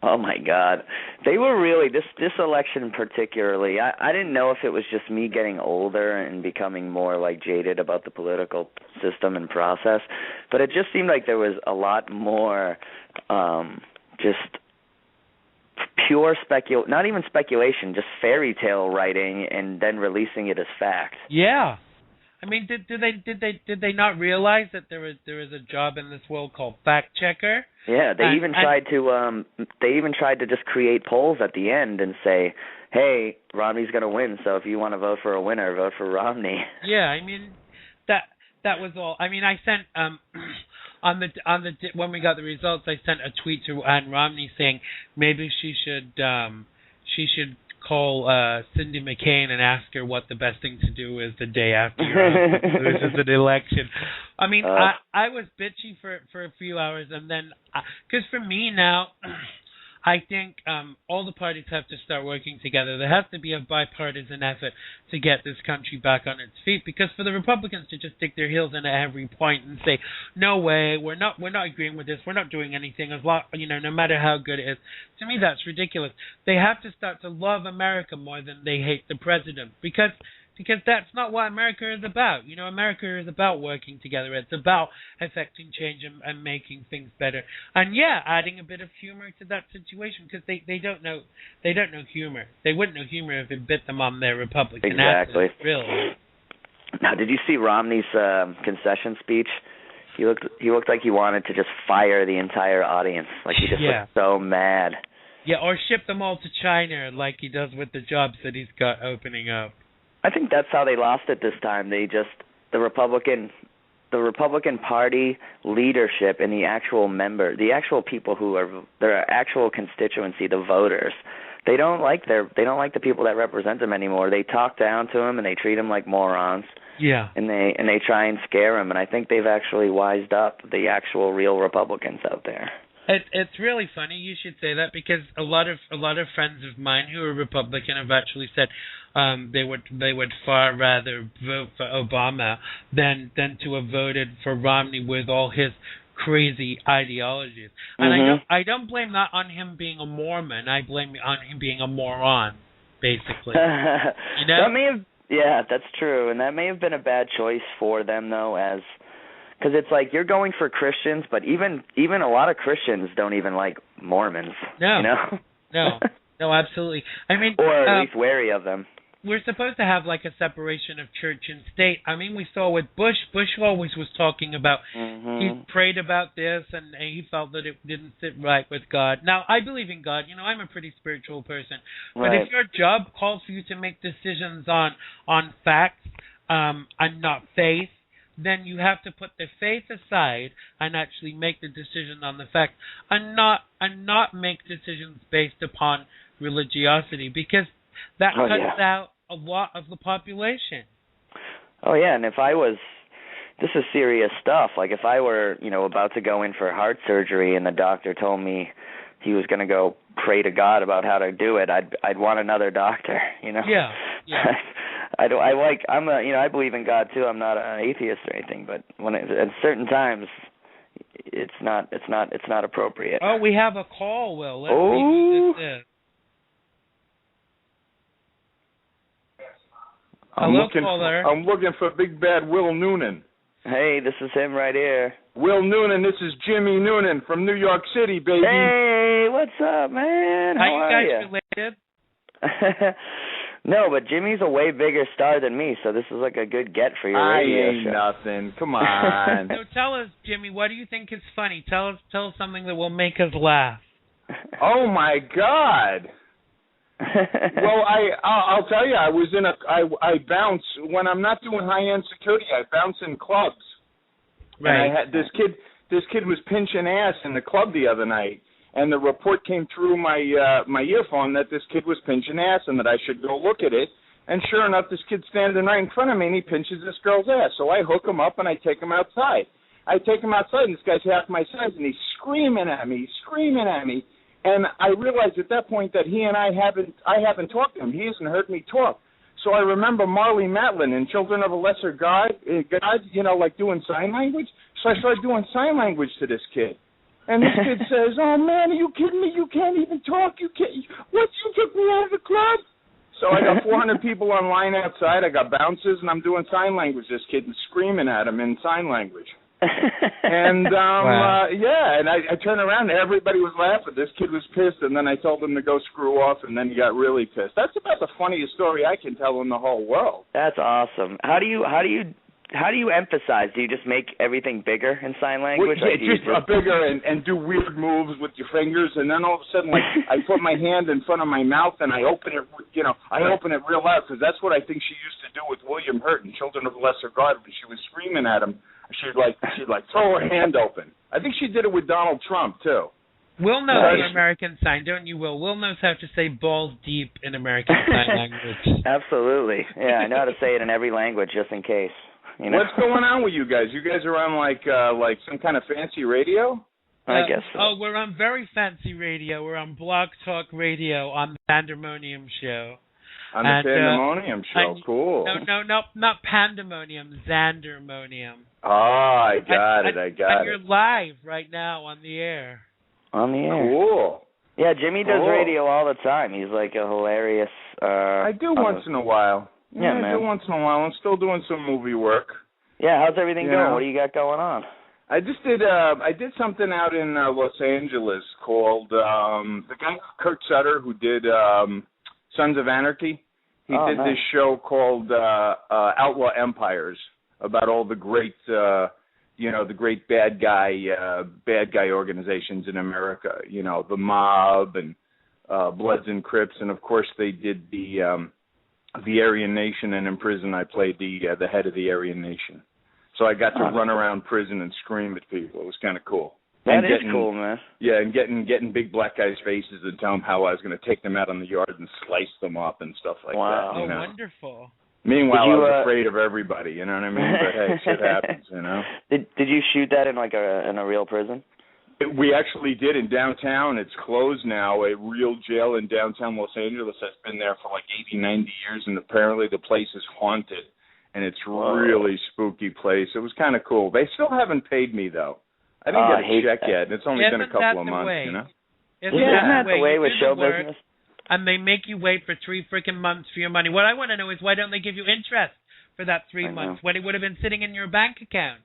Oh my God, they were really this election particularly. I didn't know if it was just me getting older and becoming more like jaded about the political system and process, But it just seemed like there was a lot more just pure not even speculation, just fairy tale writing and then releasing it as fact. Yeah. I mean, did they not realize that there is a job in this world called fact checker? Yeah, they even tried to just create polls at the end and say, "Hey, Romney's going to win, so if you want to vote for a winner, vote for Romney." Yeah, I mean that was all. I mean, I sent when we got the results, I sent a tweet to Ann Romney saying maybe she should call Cindy McCain and ask her what the best thing to do is the day after loses an election. I mean, I was bitchy for a few hours, and then because for me now, I think all the parties have to start working together. There has to be a bipartisan effort to get this country back on its feet. Because for the Republicans to just stick their heels in at every point and say, "No way, we're not agreeing with this. We're not doing anything as long, no matter how good it is." To me, that's ridiculous. They have to start to love America more than they hate the president. Because that's not what America is about. America is about working together. It's about affecting change and making things better. And adding a bit of humor to that situation, because they don't know humor. They wouldn't know humor if it bit them on their Republican Exactly. accent, really. Now, did you see Romney's concession speech? He looked like he wanted to just fire the entire audience. Like he just looked so mad. Yeah, or ship them all to China like he does with the jobs that he's got opening up. I think that's how they lost it this time. The Republican Party leadership and the actual people who are their actual constituency, the voters, they don't like the people that represent them anymore. They talk down to them and they treat them like morons. Yeah. And they try and scare them. And I think they've actually wised up, the actual real Republicans out there. It's really funny you should say that, because a lot of friends of mine who are Republican have actually said they would far rather vote for Obama than to have voted for Romney with all his crazy ideologies. And I don't blame that on him being a Mormon. I blame it on him being a moron, basically. That may have, that's true, and that may have been a bad choice for them though, because it's like you're going for Christians, but even a lot of Christians don't even like Mormons. No, no, absolutely. I mean, or at least wary of them. We're supposed to have like a separation of church and state. I mean, we saw with Bush. Bush always was talking about he prayed about this and he felt that it didn't sit right with God. Now, I believe in God. I'm a pretty spiritual person. But if your job calls for you to make decisions on facts and not faith, then you have to put the faith aside and actually make the decision on the facts, and not make decisions based upon religiosity, because that cuts out a lot of the population. Oh yeah, and this is serious stuff. Like if I were, about to go in for heart surgery and the doctor told me he was going to go pray to God about how to do it, I'd want another doctor, Yeah. I believe in God too. I'm not an atheist or anything, but at certain times, it's not appropriate. Oh, we have a call, Will. Let's see who this is. Hello, caller. I'm looking for Big Bad Will Noonan. Hey, this is him right here. Will Noonan, this is Jimmy Noonan from New York City, baby. Hey, what's up, man? How are you? Are you guys related? No, but Jimmy's a way bigger star than me, so this is like a good get for your radio show. Nothing. Come on. So tell us, Jimmy, what do you think is funny? Tell us something that will make us laugh. Oh my God. Well, I'll tell you, I bounce when I'm not doing high-end security. I bounce in clubs. Right. And I had this kid was pinching ass in the club the other night, and the report came through my earphone that this kid was pinching ass and that I should go look at it. And sure enough, this kid's standing right in front of me, and he pinches this girl's ass. So I hook him up and I take him outside. And this guy's half my size, and he's screaming at me. And I realized at that point that he and I haven't talked to him. He hasn't heard me talk. So I remember Marley Matlin in Children of a Lesser God, like doing sign language. So I started doing sign language to this kid. And this kid says, "Oh, man, are you kidding me? You can't even talk. You took me out of the club?" So I got 400 people online outside. I got bouncers, and I'm doing sign language to this kid and screaming at him in sign language. And Wow. and I turned around and everybody was laughing. This kid was pissed, and then I told him to go screw off, and then he got really pissed. That's about the funniest story I can tell in the whole world. That's awesome. How do you emphasize? Do you just make everything bigger in sign language? Well, yeah, just bigger and do weird moves with your fingers, and then all of a sudden, like, I put my hand in front of my mouth and I open it, I open it real loud, because that's what I think she used to do with William Hurt in Children of the Lesser God. When she was screaming at him, she'd throw her hand open. I think she did it with Donald Trump too. Will knows American Sign, don't you, Will? Will knows how to say balls deep in American Sign Language. Absolutely. Yeah, I know how to say it in every language just in case. You know? What's going on with you guys? You guys are on like some kind of fancy radio? I guess so. Oh, we're on very fancy radio. We're on Blog Talk Radio on the XANDERMONIUM show. On the XANDERMONIUM show, cool. No, not Pandemonium, XANDERMONIUM. Oh, I got it. And you're live right now on the air. On the air. Cool. Yeah, Jimmy does radio all the time. He's like a hilarious... I do once in a while. Yeah, man. I do once in a while. I'm still doing some movie work. Yeah, how's everything going? What do you got going on? I just did something out in Los Angeles called the guy Kurt Sutter who did Sons of Anarchy. He did this show called Outlaw Empires about all the great the great bad guy organizations in America, the Mob and Bloods and Crips, and of course they did the Aryan Nation, and in prison I played the head of the Aryan Nation. So I got to run around prison and scream at people. It was kind of cool. That is cool, man. Yeah, and getting big black guys' faces and tell them how I was going to take them out on the yard and slice them up and stuff like that. Oh, wonderful. Meanwhile, I was afraid of everybody, you know what I mean? But hey, shit happens, Did you shoot that in in a real prison? We actually did in downtown. It's closed now. A real jail in downtown Los Angeles has been there for like 80, 90 years, and apparently the place is haunted, and it's really spooky place. It was kind of cool. They still haven't paid me, though. I didn't get a check yet, and it's only been a couple of months, Isn't that the way with show business? And they make you wait for 3 freaking months for your money. What I want to know is why don't they give you interest for that 3 months when it would have been sitting in your bank account?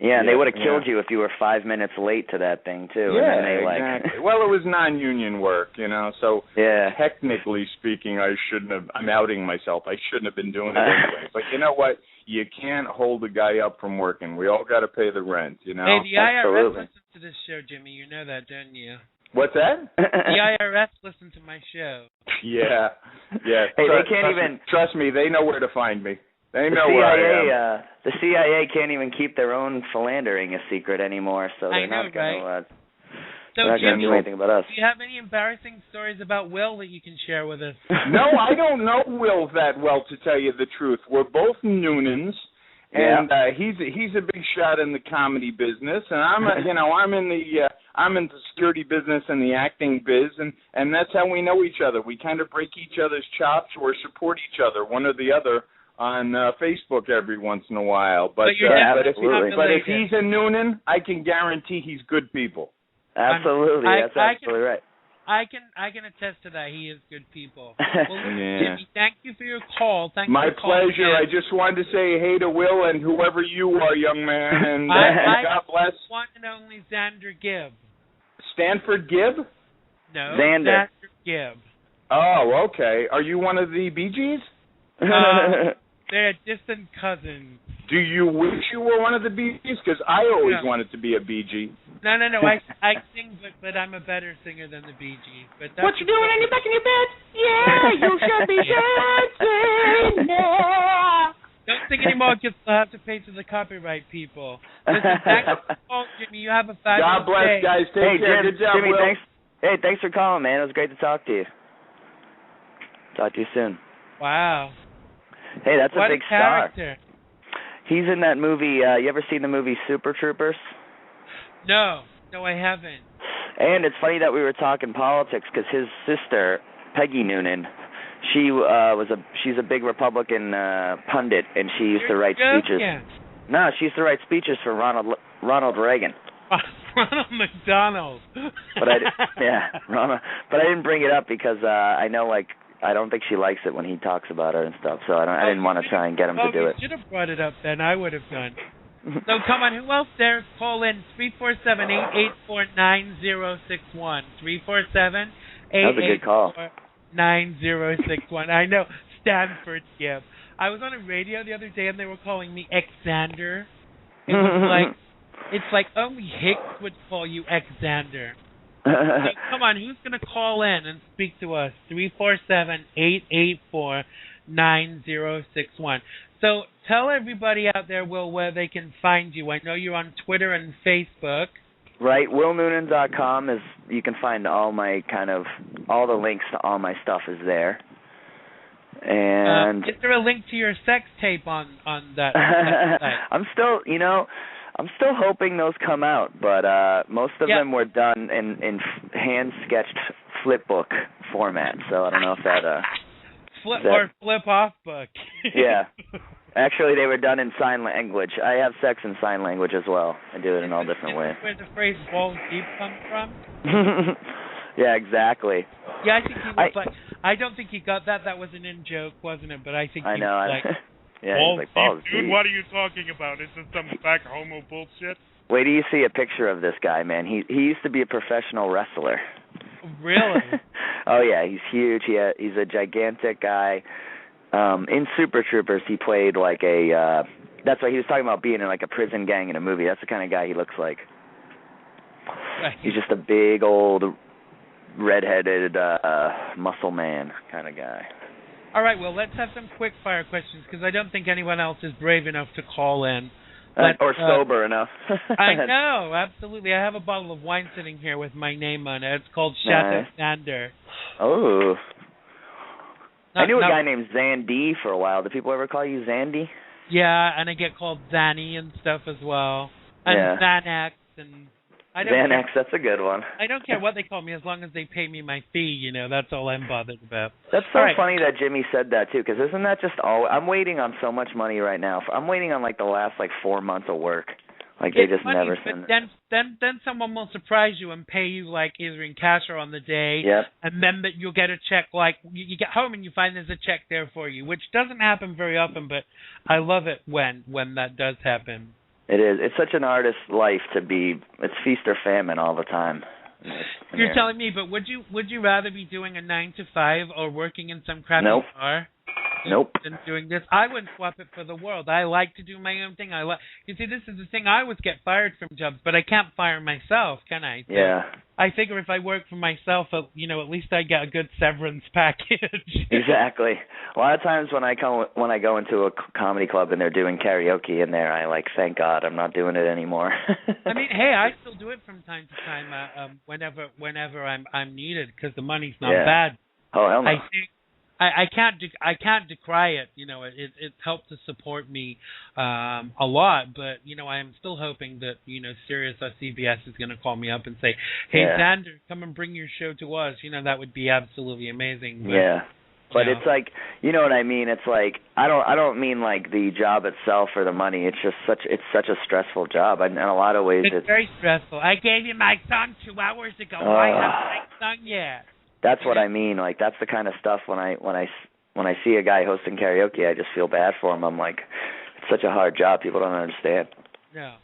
Yeah, and they would have killed you if you were 5 minutes late to that thing, too. Yeah, and then exactly. Well, it was non-union work, so technically speaking, I'm outing myself. I shouldn't have been doing it anyway. But you know what? You can't hold a guy up from working. We all got to pay the rent, Hey, the IRS listens to this show, Jimmy. You know that, don't you? What's that? The IRS listen to my show. Yeah. Hey, they can't even... Trust me, they know where to find me. They know where I am. The CIA can't even keep their own philandering a secret anymore, so they're not going to... So, not going to do anything about us. Do you have any embarrassing stories about Will that you can share with us? No, I don't know Will that well, to tell you the truth. We're both Noonans, and he's a big shot in the comedy business, and I'm in the security business and the acting biz, and that's how we know each other. We kind of break each other's chops or support each other, one or the other, on Facebook every once in a while. But if he's a Noonan, I can guarantee he's good people. Absolutely, that's absolutely right. I can attest to that. He is good people. Well, Jimmy, thank you for your call. My pleasure. I just wanted to say hey to Will and whoever you are, young man, and God bless. One and only Xander Gibb. Stanford Gibb? No, Xander Gibb. Oh, okay. Are you one of the Bee Gees? They're distant cousins. Do you wish you were one of the Bee Gees? Because I always wanted to be a Bee Gee. No. I sing, but I'm a better singer than the Bee Gees. But what you doing? You're back in your bed? Yeah, you should be dancing now. Don't sing anymore because we'll have to pay to the copyright people. Listen, thanks for the call, Jimmy. You have a fabulous God bless, day. guys. Take care. Jim, good job, Jimmy, Will. thanks for calling, man. It was great to talk to you. Talk to you soon. Wow. Hey, that's what a big character. Star. He's in that movie. You ever seen the movie Super Troopers? No, I haven't. And it's funny that we were talking politics because his sister, Peggy Noonan, she's a big Republican pundit, and she used to write speeches. No, she used to write speeches for Ronald Reagan. Ronald McDonald. But I didn't bring it up because I know, I don't think she likes it when he talks about her and stuff, so I didn't want to try and get him to do it. You should have brought it up then. I would have done. So come on, who else dares call in? 347-884-9061. 347-884-9061. That was a good call. 9061. I know. Stanford Gibb. I was on a radio the other day and they were calling me Xander. It was like, it's like only Hicks would call you Xander. So come on, who's going to call in and speak to us? 347-884-9061. So tell everybody out there, Will, where they can find you. I know you're on Twitter and Facebook. Right, WillNoonan.com is, you can find all the links to all my stuff is there. And is there a link to your sex tape on that site? I'm still hoping those come out, but most of them were done in hand-sketched flipbook format, so I don't know if that... flip-off book. Yeah. Actually, they were done in sign language. I have sex in sign language as well. I do it in all different ways. Where the phrase balls deep comes from? Yeah, exactly. Yeah, I think he was I don't think he got that. That was an in-joke, wasn't it? But I think he was like... Yeah, he's like, balls deep. Dude, what are you talking about? Is this some back homo bullshit? Wait till you see a picture of this guy, man. He used to be a professional wrestler. Really? Oh, yeah, he's huge. He's a gigantic guy. In Super Troopers, he played like that's why he was talking about being in like a prison gang in a movie. That's the kind of guy he looks like. Right. He's just a big, old, redheaded muscle man kind of guy. All right, well, let's have some quick-fire questions because I don't think anyone else is brave enough to call in. Or sober enough. I know, absolutely. I have a bottle of wine sitting here with my name on it. It's called Chateau Xander. Oh. I knew a guy named Zandy for a while. Did people ever call you Zandy? Yeah, and I get called Zanny and stuff as well. And Xanax and... Xanax, that's a good one. I don't care what they call me as long as they pay me my fee, that's all I'm bothered about. That's so funny that Jimmy said that, too, because isn't that just all... I'm waiting on so much money right now. I'm waiting on, like, the last, 4 months of work. Like, they just never send it. Then someone will surprise you and pay you, either in cash or on the day. Yep. And then you'll get a check, you get home and you find there's a check there for you, which doesn't happen very often, but I love it when that does happen. It is. It's such an artist's life to be. It's feast or famine all the time. You're telling me, but would you rather be doing a 9 to 5 or working in some crappy bar? Nope. Than doing this, I wouldn't swap it for the world. I like to do my own thing. You see, this is the thing. I always get fired from jobs, but I can't fire myself, can I? So yeah. I figure if I work for myself, at least I get a good severance package. Exactly. A lot of times when I go into a comedy club and they're doing karaoke in there, I thank God I'm not doing it anymore. I mean, hey, I still do it from time to time, whenever I'm needed because the money's not bad. Oh hell no. I think I can't decry it. It's helped to support me a lot, but I am still hoping that Sirius or CBS is going to call me up and say, "Hey, Xander, come and bring your show to us." That would be absolutely amazing. But, but it's you know what I mean. It's I don't mean the job itself or the money. It's just such a stressful job. In a lot of ways, it's very stressful. I gave you my song 2 hours ago. I haven't sung yet. That's what I mean. That's the kind of stuff when I see a guy hosting karaoke, I just feel bad for him. I'm like, it's such a hard job. People don't understand. No.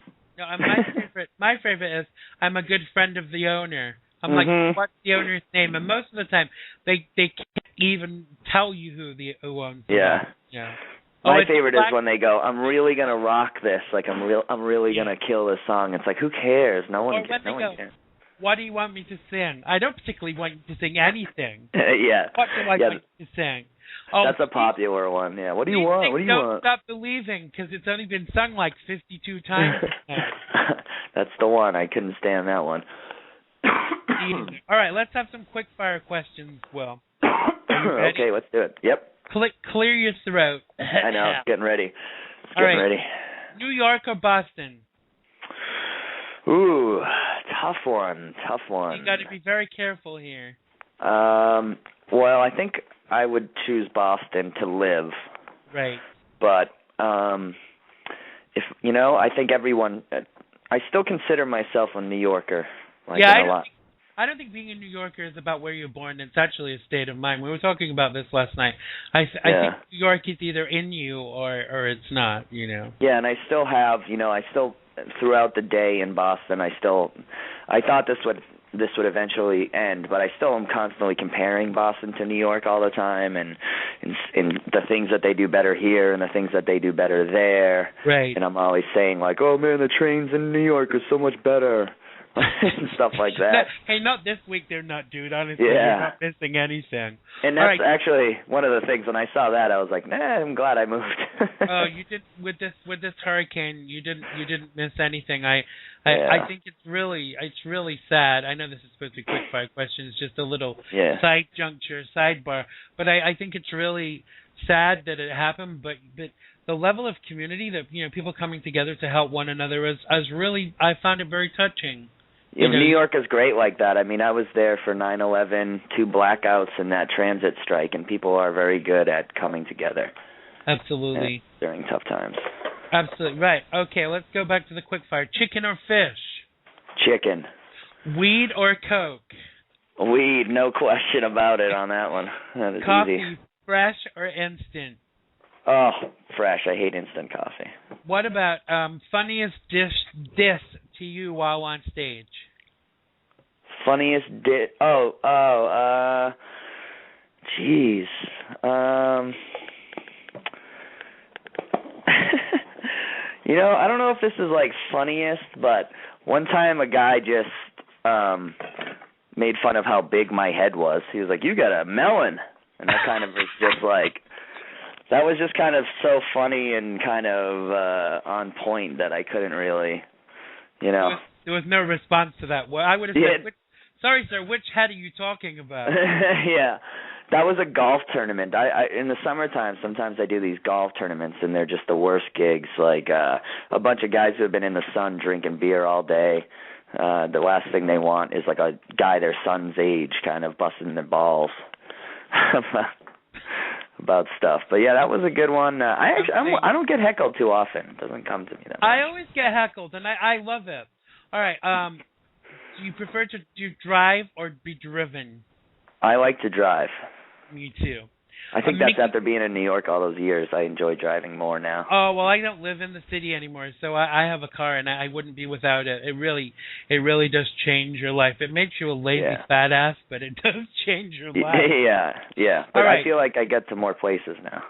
My favorite is I'm a good friend of the owner. I'm like, what's the owner's name? And most of the time, they can't even tell you who owns it. Yeah. My favorite is when they go, I'm really gonna rock this. I'm really gonna kill this song. It's who cares? No one cares. What do you want me to sing? I don't particularly want you to sing anything. Yeah. What do I want you to sing? Oh, that's a popular one. Yeah. What do you want? What do you want? Don't Stop Believing, because it's only been sung 52 times. That's the one. I couldn't stand that one. All right, let's have some quick fire questions, Will. Okay, let's do it. Yep. Clear your throat. I know. Getting ready. Ready. New York or Boston? Ooh, tough one. You got to be very careful here. Well, I think I would choose Boston to live. Right. But if I think everyone. I still consider myself a New Yorker. A lot. I don't think being a New Yorker is about where you're born. It's actually a state of mind. We were talking about this last night. I think New York is either in you or it's not. You know. Yeah, and I still have. Throughout the day in Boston, I thought this would eventually end, but I still am constantly comparing Boston to New York all the time, and the things that they do better here and the things that they do better there. Right. And I'm always saying like, oh man, the trains in New York are so much better. and stuff like that. Hey, not this week they're not, dude. Honestly, yeah. You're not missing anything. And that's actually one of the things. When I saw that, I was like, I'm glad I moved. Oh, you did with this hurricane. You didn't miss anything. I think it's really sad. I know this is supposed to be quick fire questions, just a little sidebar. But I think it's really sad that it happened. But the level of community that people coming together to help one another is really, I found it very touching. Yeah, New York is great like that. I mean, I was there for 9/11, 2 blackouts, and that transit strike, and people are very good at coming together. Absolutely. During tough times. Absolutely. Right. Okay, let's go back to the quickfire. Chicken or fish? Chicken. Weed or Coke? Weed, no question about it on that one. That is Coffee, easy. Fresh or instant? Oh, fresh. I hate instant coffee. What about funniest dish to you while on stage? Jeez. I don't know if this is like funniest, but one time a guy just made fun of how big my head was. He was like, "You got a melon," and that kind of was just like. That was just kind of so funny and kind of on point that I couldn't really, There was no response to that. Well, I would have said, sorry, sir, which head are you talking about? Yeah, that was a golf tournament. I in the summertime, sometimes I do these golf tournaments, and they're just the worst gigs. Like a bunch of guys who have been in the sun drinking beer all day. The last thing they want is like a guy their son's age kind of busting their balls. About stuff, but yeah, that was a good one. I don't get heckled too often. It doesn't come to me that much. I always get heckled, and I love it. All right, do you prefer to drive or be driven? I like to drive. Me too. I think that's after being in New York all those years. I enjoy driving more now. Oh, well, I don't live in the city anymore, so I have a car, and I wouldn't be without it. It really does change your life. It makes you a lazy fat ass, but it does change your life. Yeah. But I feel like I get to more places now.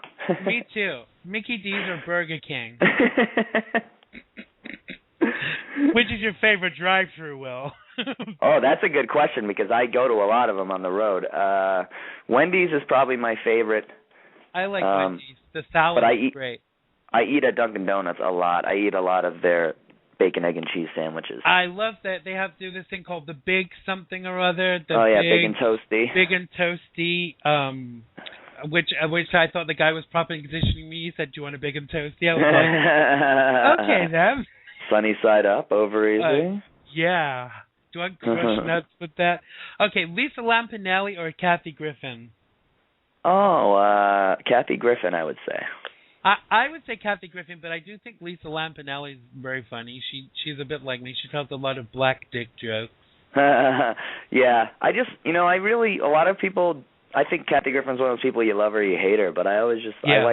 Me too. Mickey D's or Burger King? Which is your favorite drive-thru, Will? Oh, that's a good question because I go to a lot of them on the road. Wendy's is probably my favorite. I like Wendy's. The salad is great. I eat at Dunkin' Donuts a lot. I eat a lot of their bacon, egg, and cheese sandwiches. I love that they have to do this thing called the Big something or other. Big and Toasty. Big and Toasty. Which I thought the guy was propositioning me. He said, "Do you want a Big and Toasty?" I was like, "Okay, then." Sunny side up, over easy. Yeah. Do I crush nuts with that? Okay, Lisa Lampanelli or Kathy Griffin? Oh, Kathy Griffin, I would say. I would say Kathy Griffin, but I do think Lisa Lampanelli is very funny. She's a bit like me. She tells a lot of black dick jokes. Yeah, I just, a lot of people, I think Kathy Griffin's one of those people you love her, you hate her, but I always just, I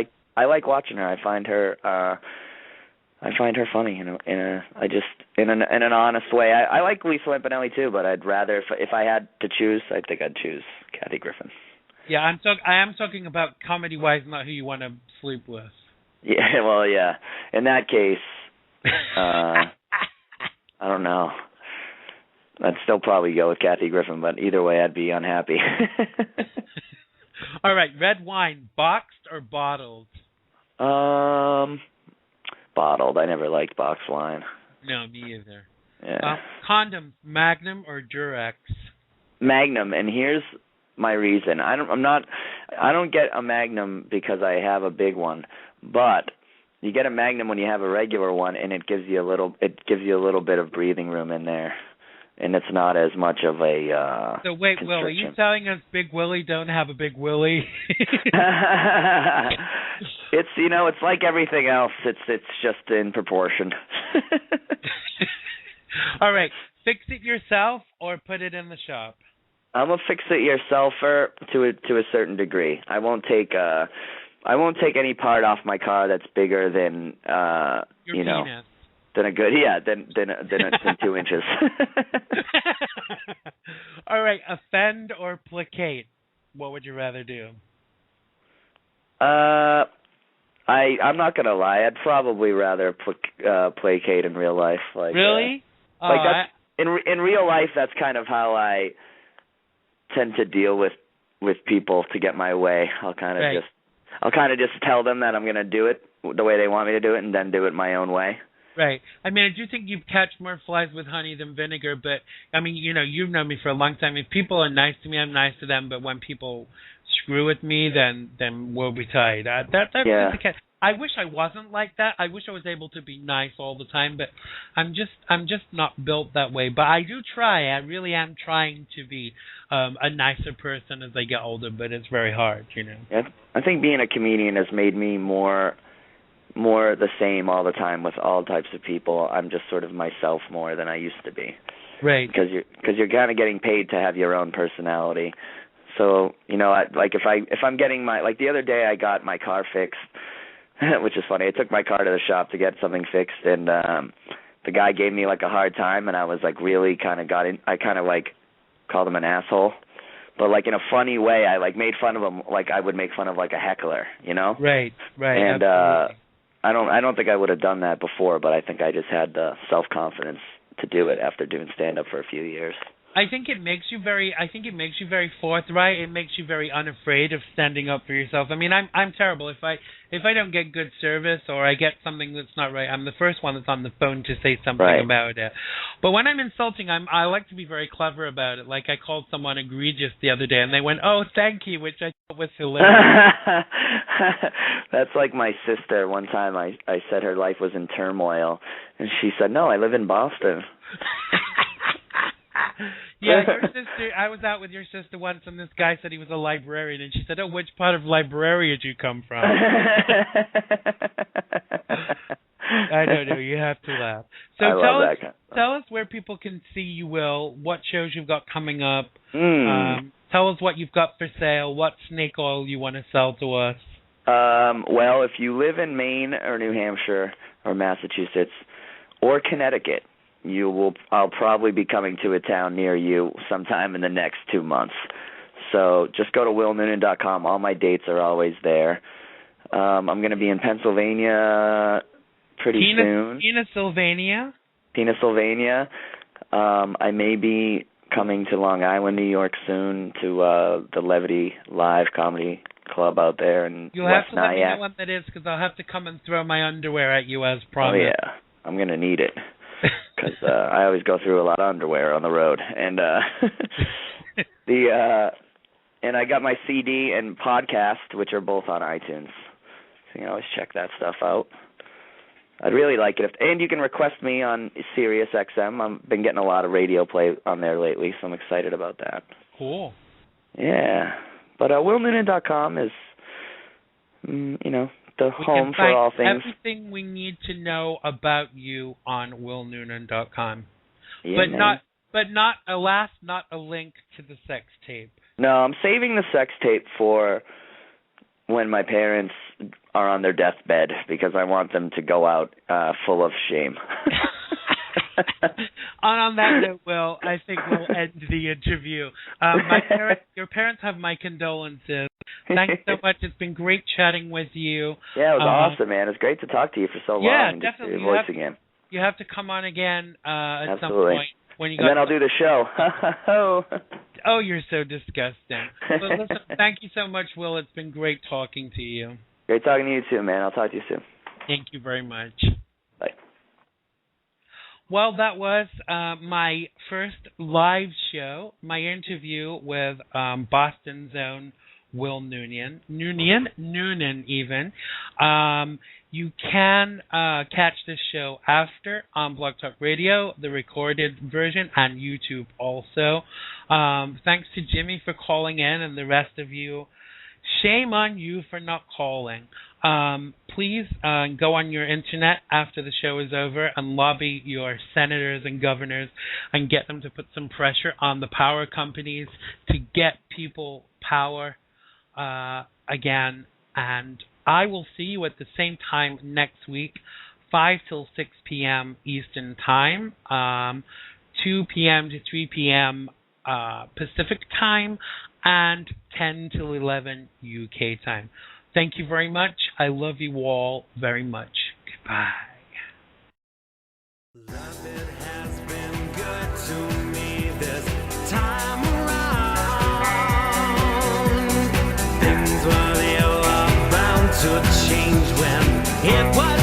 like watching her. I find her funny, in an honest way. I like Lisa Lampanelli too, but I'd rather, if I had to choose, I think I'd choose Kathy Griffin. Yeah, I am talking about comedy-wise, not who you want to sleep with. Yeah, well, yeah. In that case, I don't know. I'd still probably go with Kathy Griffin, but either way, I'd be unhappy. All right, red wine, boxed or bottled? Bottled. I never liked boxed wine. No, me either. Yeah. Condoms, Magnum or Durex? Magnum, and here's my reason. I don't get a Magnum because I have a big one, but you get a Magnum when you have a regular one, and it gives you a little bit of breathing room in there, and it's not as much of a So wait, Will, are you telling us Big Willie don't have a big Willie? It's it's like everything else. It's just in proportion. All right, fix it yourself or put it in the shop? I'm a fix-it-yourselfer to a certain degree. I won't take any part off my car that's bigger than Your penis. than 2 inches. All right, offend or placate? What would you rather do? I'm not gonna lie. I'd probably rather placate in real life. Like really? That's in real life. That's kind of how I tend to deal with people to get my way. I'll kind of just tell them that I'm gonna do it the way they want me to do it, and then do it my own way. Right. I mean, I do think you catch more flies with honey than vinegar, but, I mean, you've known me for a long time. If people are nice to me, I'm nice to them, but when people screw with me, then we'll be tied. That's the case. I wish I wasn't like that. I wish I was able to be nice all the time, but I'm just not built that way. But I do try. I really am trying to be a nicer person as I get older, but it's very hard, Yeah, I think being a comedian has made me more the same all the time with all types of people. I'm just sort of myself more than I used to be. Right. Because you're kind of getting paid to have your own personality. So, if I'm getting like the other day I got my car fixed, which is funny. I took my car to the shop to get something fixed, and the guy gave me like a hard time, and I was like really kind of I kind of like called him an asshole. But like in a funny way, I like made fun of him like I would make fun of like a heckler, Right. And absolutely. I don't think I would have done that before, but I think I just had the self-confidence to do it after doing stand-up for a few years. I think it makes you very forthright. It makes you very unafraid of standing up for yourself. I mean, I'm terrible. If I don't get good service or I get something that's not right, I'm the first one that's on the phone to say something about it. But when I'm insulting, I like to be very clever about it. Like I called someone egregious the other day, and they went, "Oh, thank you," which I thought was hilarious. That's like my sister. One time I said her life was in turmoil, and she said, "No, I live in Boston." Yeah, your sister. I was out with your sister once, and this guy said he was a librarian, and she said, "Oh, which part of Liberia did you come from?" I don't know. You have to laugh. So tell us where people can see you, Will. What shows you've got coming up. Tell us what you've got for sale. What snake oil you want to sell to us. Well, if you live in Maine or New Hampshire or Massachusetts or Connecticut, I'll probably be coming to a town near you sometime in the next 2 months. So just go to willnoonan.com. All my dates are always there. I'm going to be in Pennsylvania pretty soon. Pennsylvania. I may be coming to Long Island, New York soon to the Levity Live Comedy Club out there in You'll West have to let me Nyack. know when that is, because I'll have to come and throw my underwear at you as promised. Oh, yeah. I'm going to need it. Because I always go through a lot of underwear on the road, and and I got my CD and podcast, which are both on iTunes. So you can always check that stuff out. I'd really like it, and you can request me on Sirius XM. I've been getting a lot of radio play on there lately, so I'm excited about that. Cool. Yeah, but willnoonan.com is, the home for all things. Everything we need to know about you on willnoonan.com. Yeah, but not a link to the sex tape. No, I'm saving the sex tape for when my parents are on their deathbed, because I want them to go out full of shame. On that note, Will, I think we'll end the interview. Your parents have my condolences. Thanks so much. It's been great chatting with you. Yeah, it was awesome, man. It's great to talk to you for so long. Yeah, and definitely. Just hear your voice again. You have to come on again at Absolutely. some point. And then I'll do the show. Oh, you're so disgusting. Well, listen, thank you so much, Will. It's been great talking to you. Great talking to you too, man. I'll talk to you soon. Thank you very much. Bye. Well, that was my first live show, my interview with Boston's own Will Noonan even. You can catch this show after on Blog Talk Radio, the recorded version, and YouTube also. Thanks to Jimmy for calling in, and the rest of you. Shame on you for not calling. Please go on your internet after the show is over and lobby your senators and governors and get them to put some pressure on the power companies to get people power again. And I will see you at the same time next week, 5 till 6 p.m. Eastern Time, 2 p.m. to 3 p.m. Pacific Time, and 10 till 11 UK Time. Thank you very much. I love you all very much. Goodbye. Love, it has been good to me this time around. Things were bound to change when it was